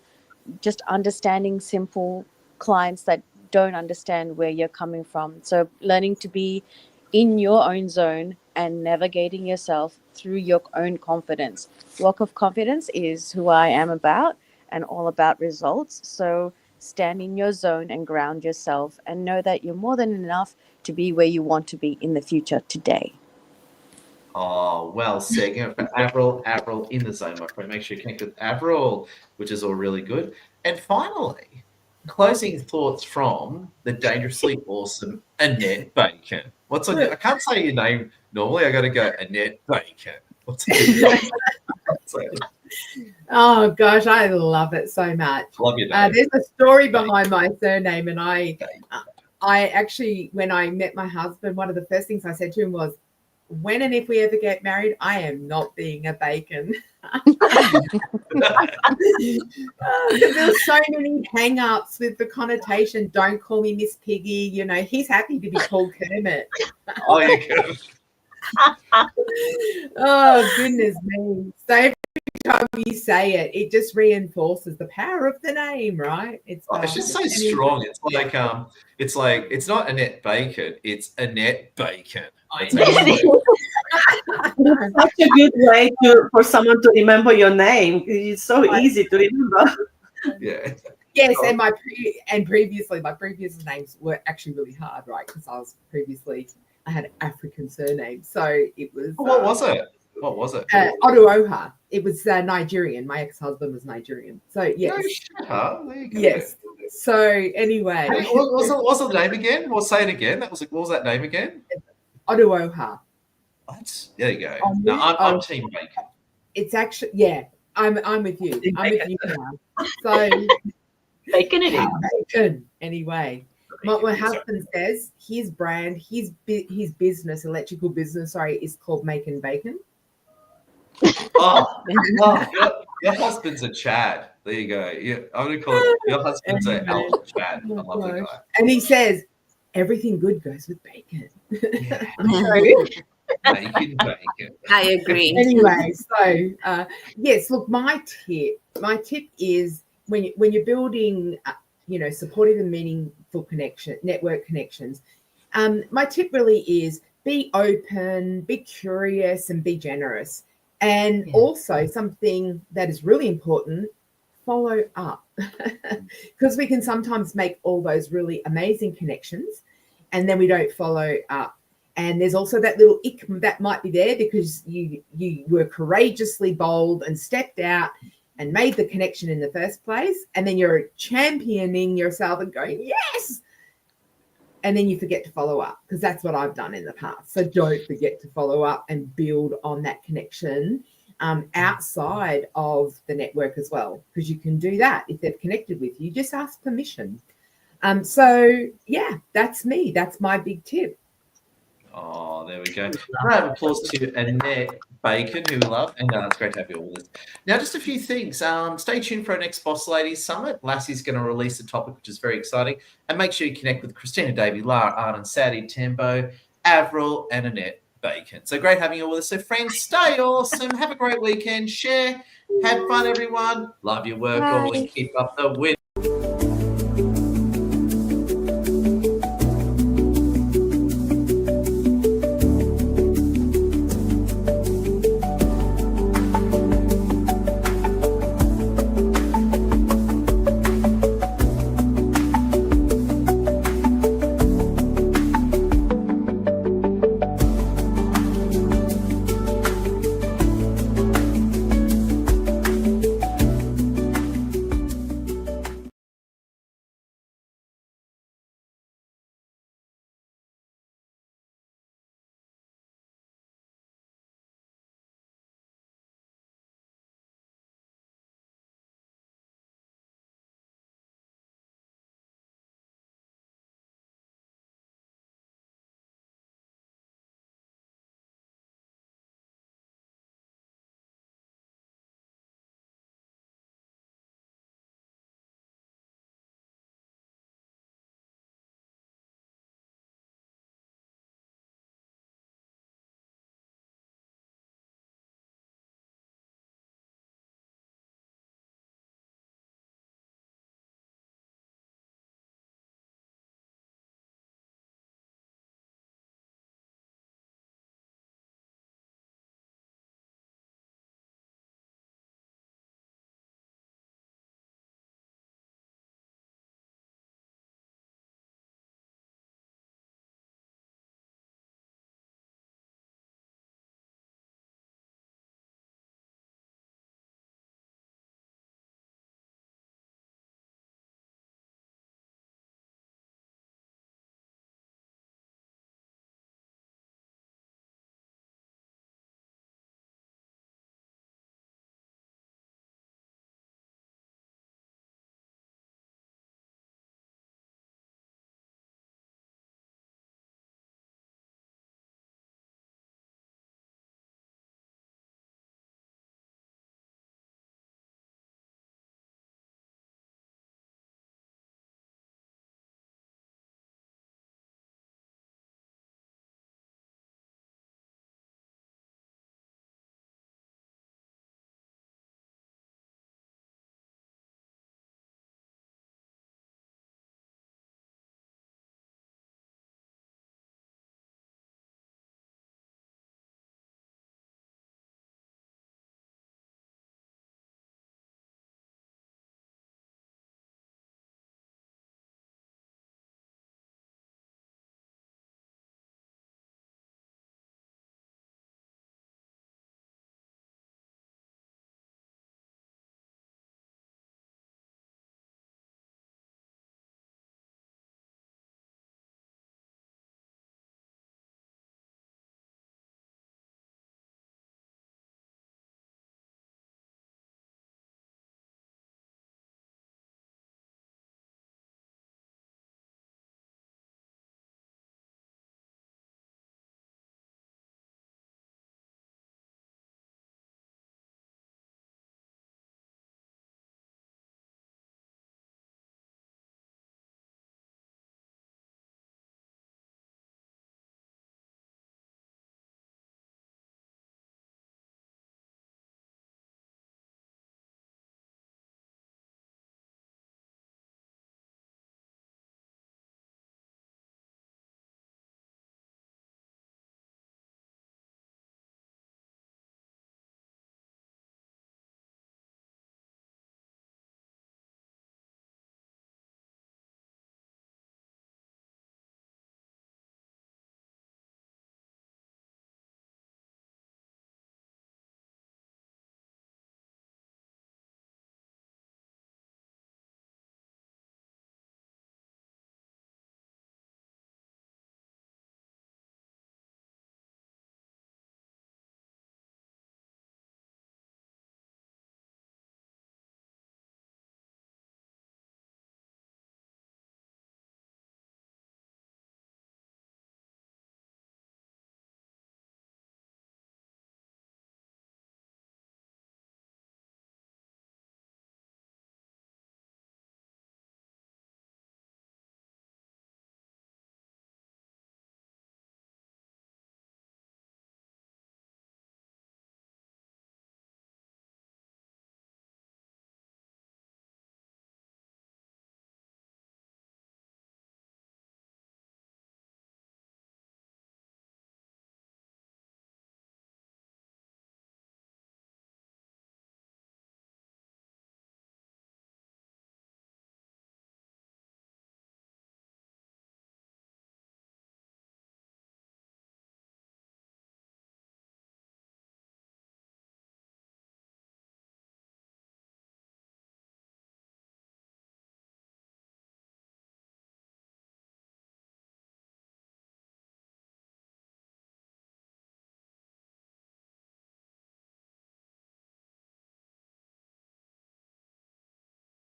just understanding simple clients that don't understand where you're coming from. So learning to be in your own zone and navigating yourself through your own confidence. Walk of Confidence is who I am about and all about results. So stand in your zone and ground yourself and know that you're more than enough to be where you want to be in the future today. Oh, well said. Avril in the zone, my friend. Make sure you connect with Avril, which is all really good. And finally, closing thoughts from the dangerously awesome Annette Bacon. What's on I can't say your name normally. I got to go Annette Bacon. What's on Oh gosh, I love it so much. Love your name. There's a story behind my surname, and I actually, when I met my husband, one of the first things I said to him was, when and if we ever get married, I am not being a bacon. There's so many hang-ups with the connotation, don't call me Miss Piggy. He's happy to be called Kermit. Oh, you can. Oh, goodness me. So every time you say it, it just reinforces the power of the name, right? It's just so strong. It's like it's not Annette Bacon, it's Annette Bacon. It's such a good way for someone to remember your name. It's so easy to remember. Yeah. Yes, and my previous names were actually really hard, right? Because I had an African surname, so it was. What was it? What was it? Oduoha. It was Nigerian. My ex-husband was Nigerian, so yes. No, shut up. There you go. Yes. So anyway, Hey, what was the name again? Well, say it again. What was that name again? Oduoha. There you go. No, I'm Team Bacon. It's actually, yeah, I'm with you. I'm with you now. So Bacon it is. Bacon. Anyway, my husband says his brand, his business, electrical business, is called Macon Bacon. Your husband's a Chad. There you go. I'm going to call it, your husband's a hell of a Chad. I love the guy. And he says, everything good goes with bacon. Yeah. Bacon. I agree. Anyway, so yes, look, my tip is when you're building, supportive and meaningful network connections. My tip really is be open, be curious, and be generous. And also something that is really important, follow up, because we can sometimes make all those really amazing connections and then we don't follow up. And there's also that little ick that might be there because you were courageously bold and stepped out and made the connection in the first place. And then you're championing yourself and going, yes. And then you forget to follow up, because that's what I've done in the past. So don't forget to follow up and build on that connection outside of the network as well, because you can do that. If they've connected with you, just ask permission. So yeah, that's me. That's my big tip. Oh, there we go. Round of applause to Annette Bacon, who we love, and it's great to have you all with us. Now, just a few things. Stay tuned for our next Boss Ladies Summit. Lassie's going to release a topic, which is very exciting. And make sure you connect with Christina Davey, Lara Arden, Sadie Tembo, Avril, and Annette Bacon. So great having you all with us. So friends, stay awesome. Have a great weekend. Share. Have fun, everyone. Love your work. Bye. Always keep up the win.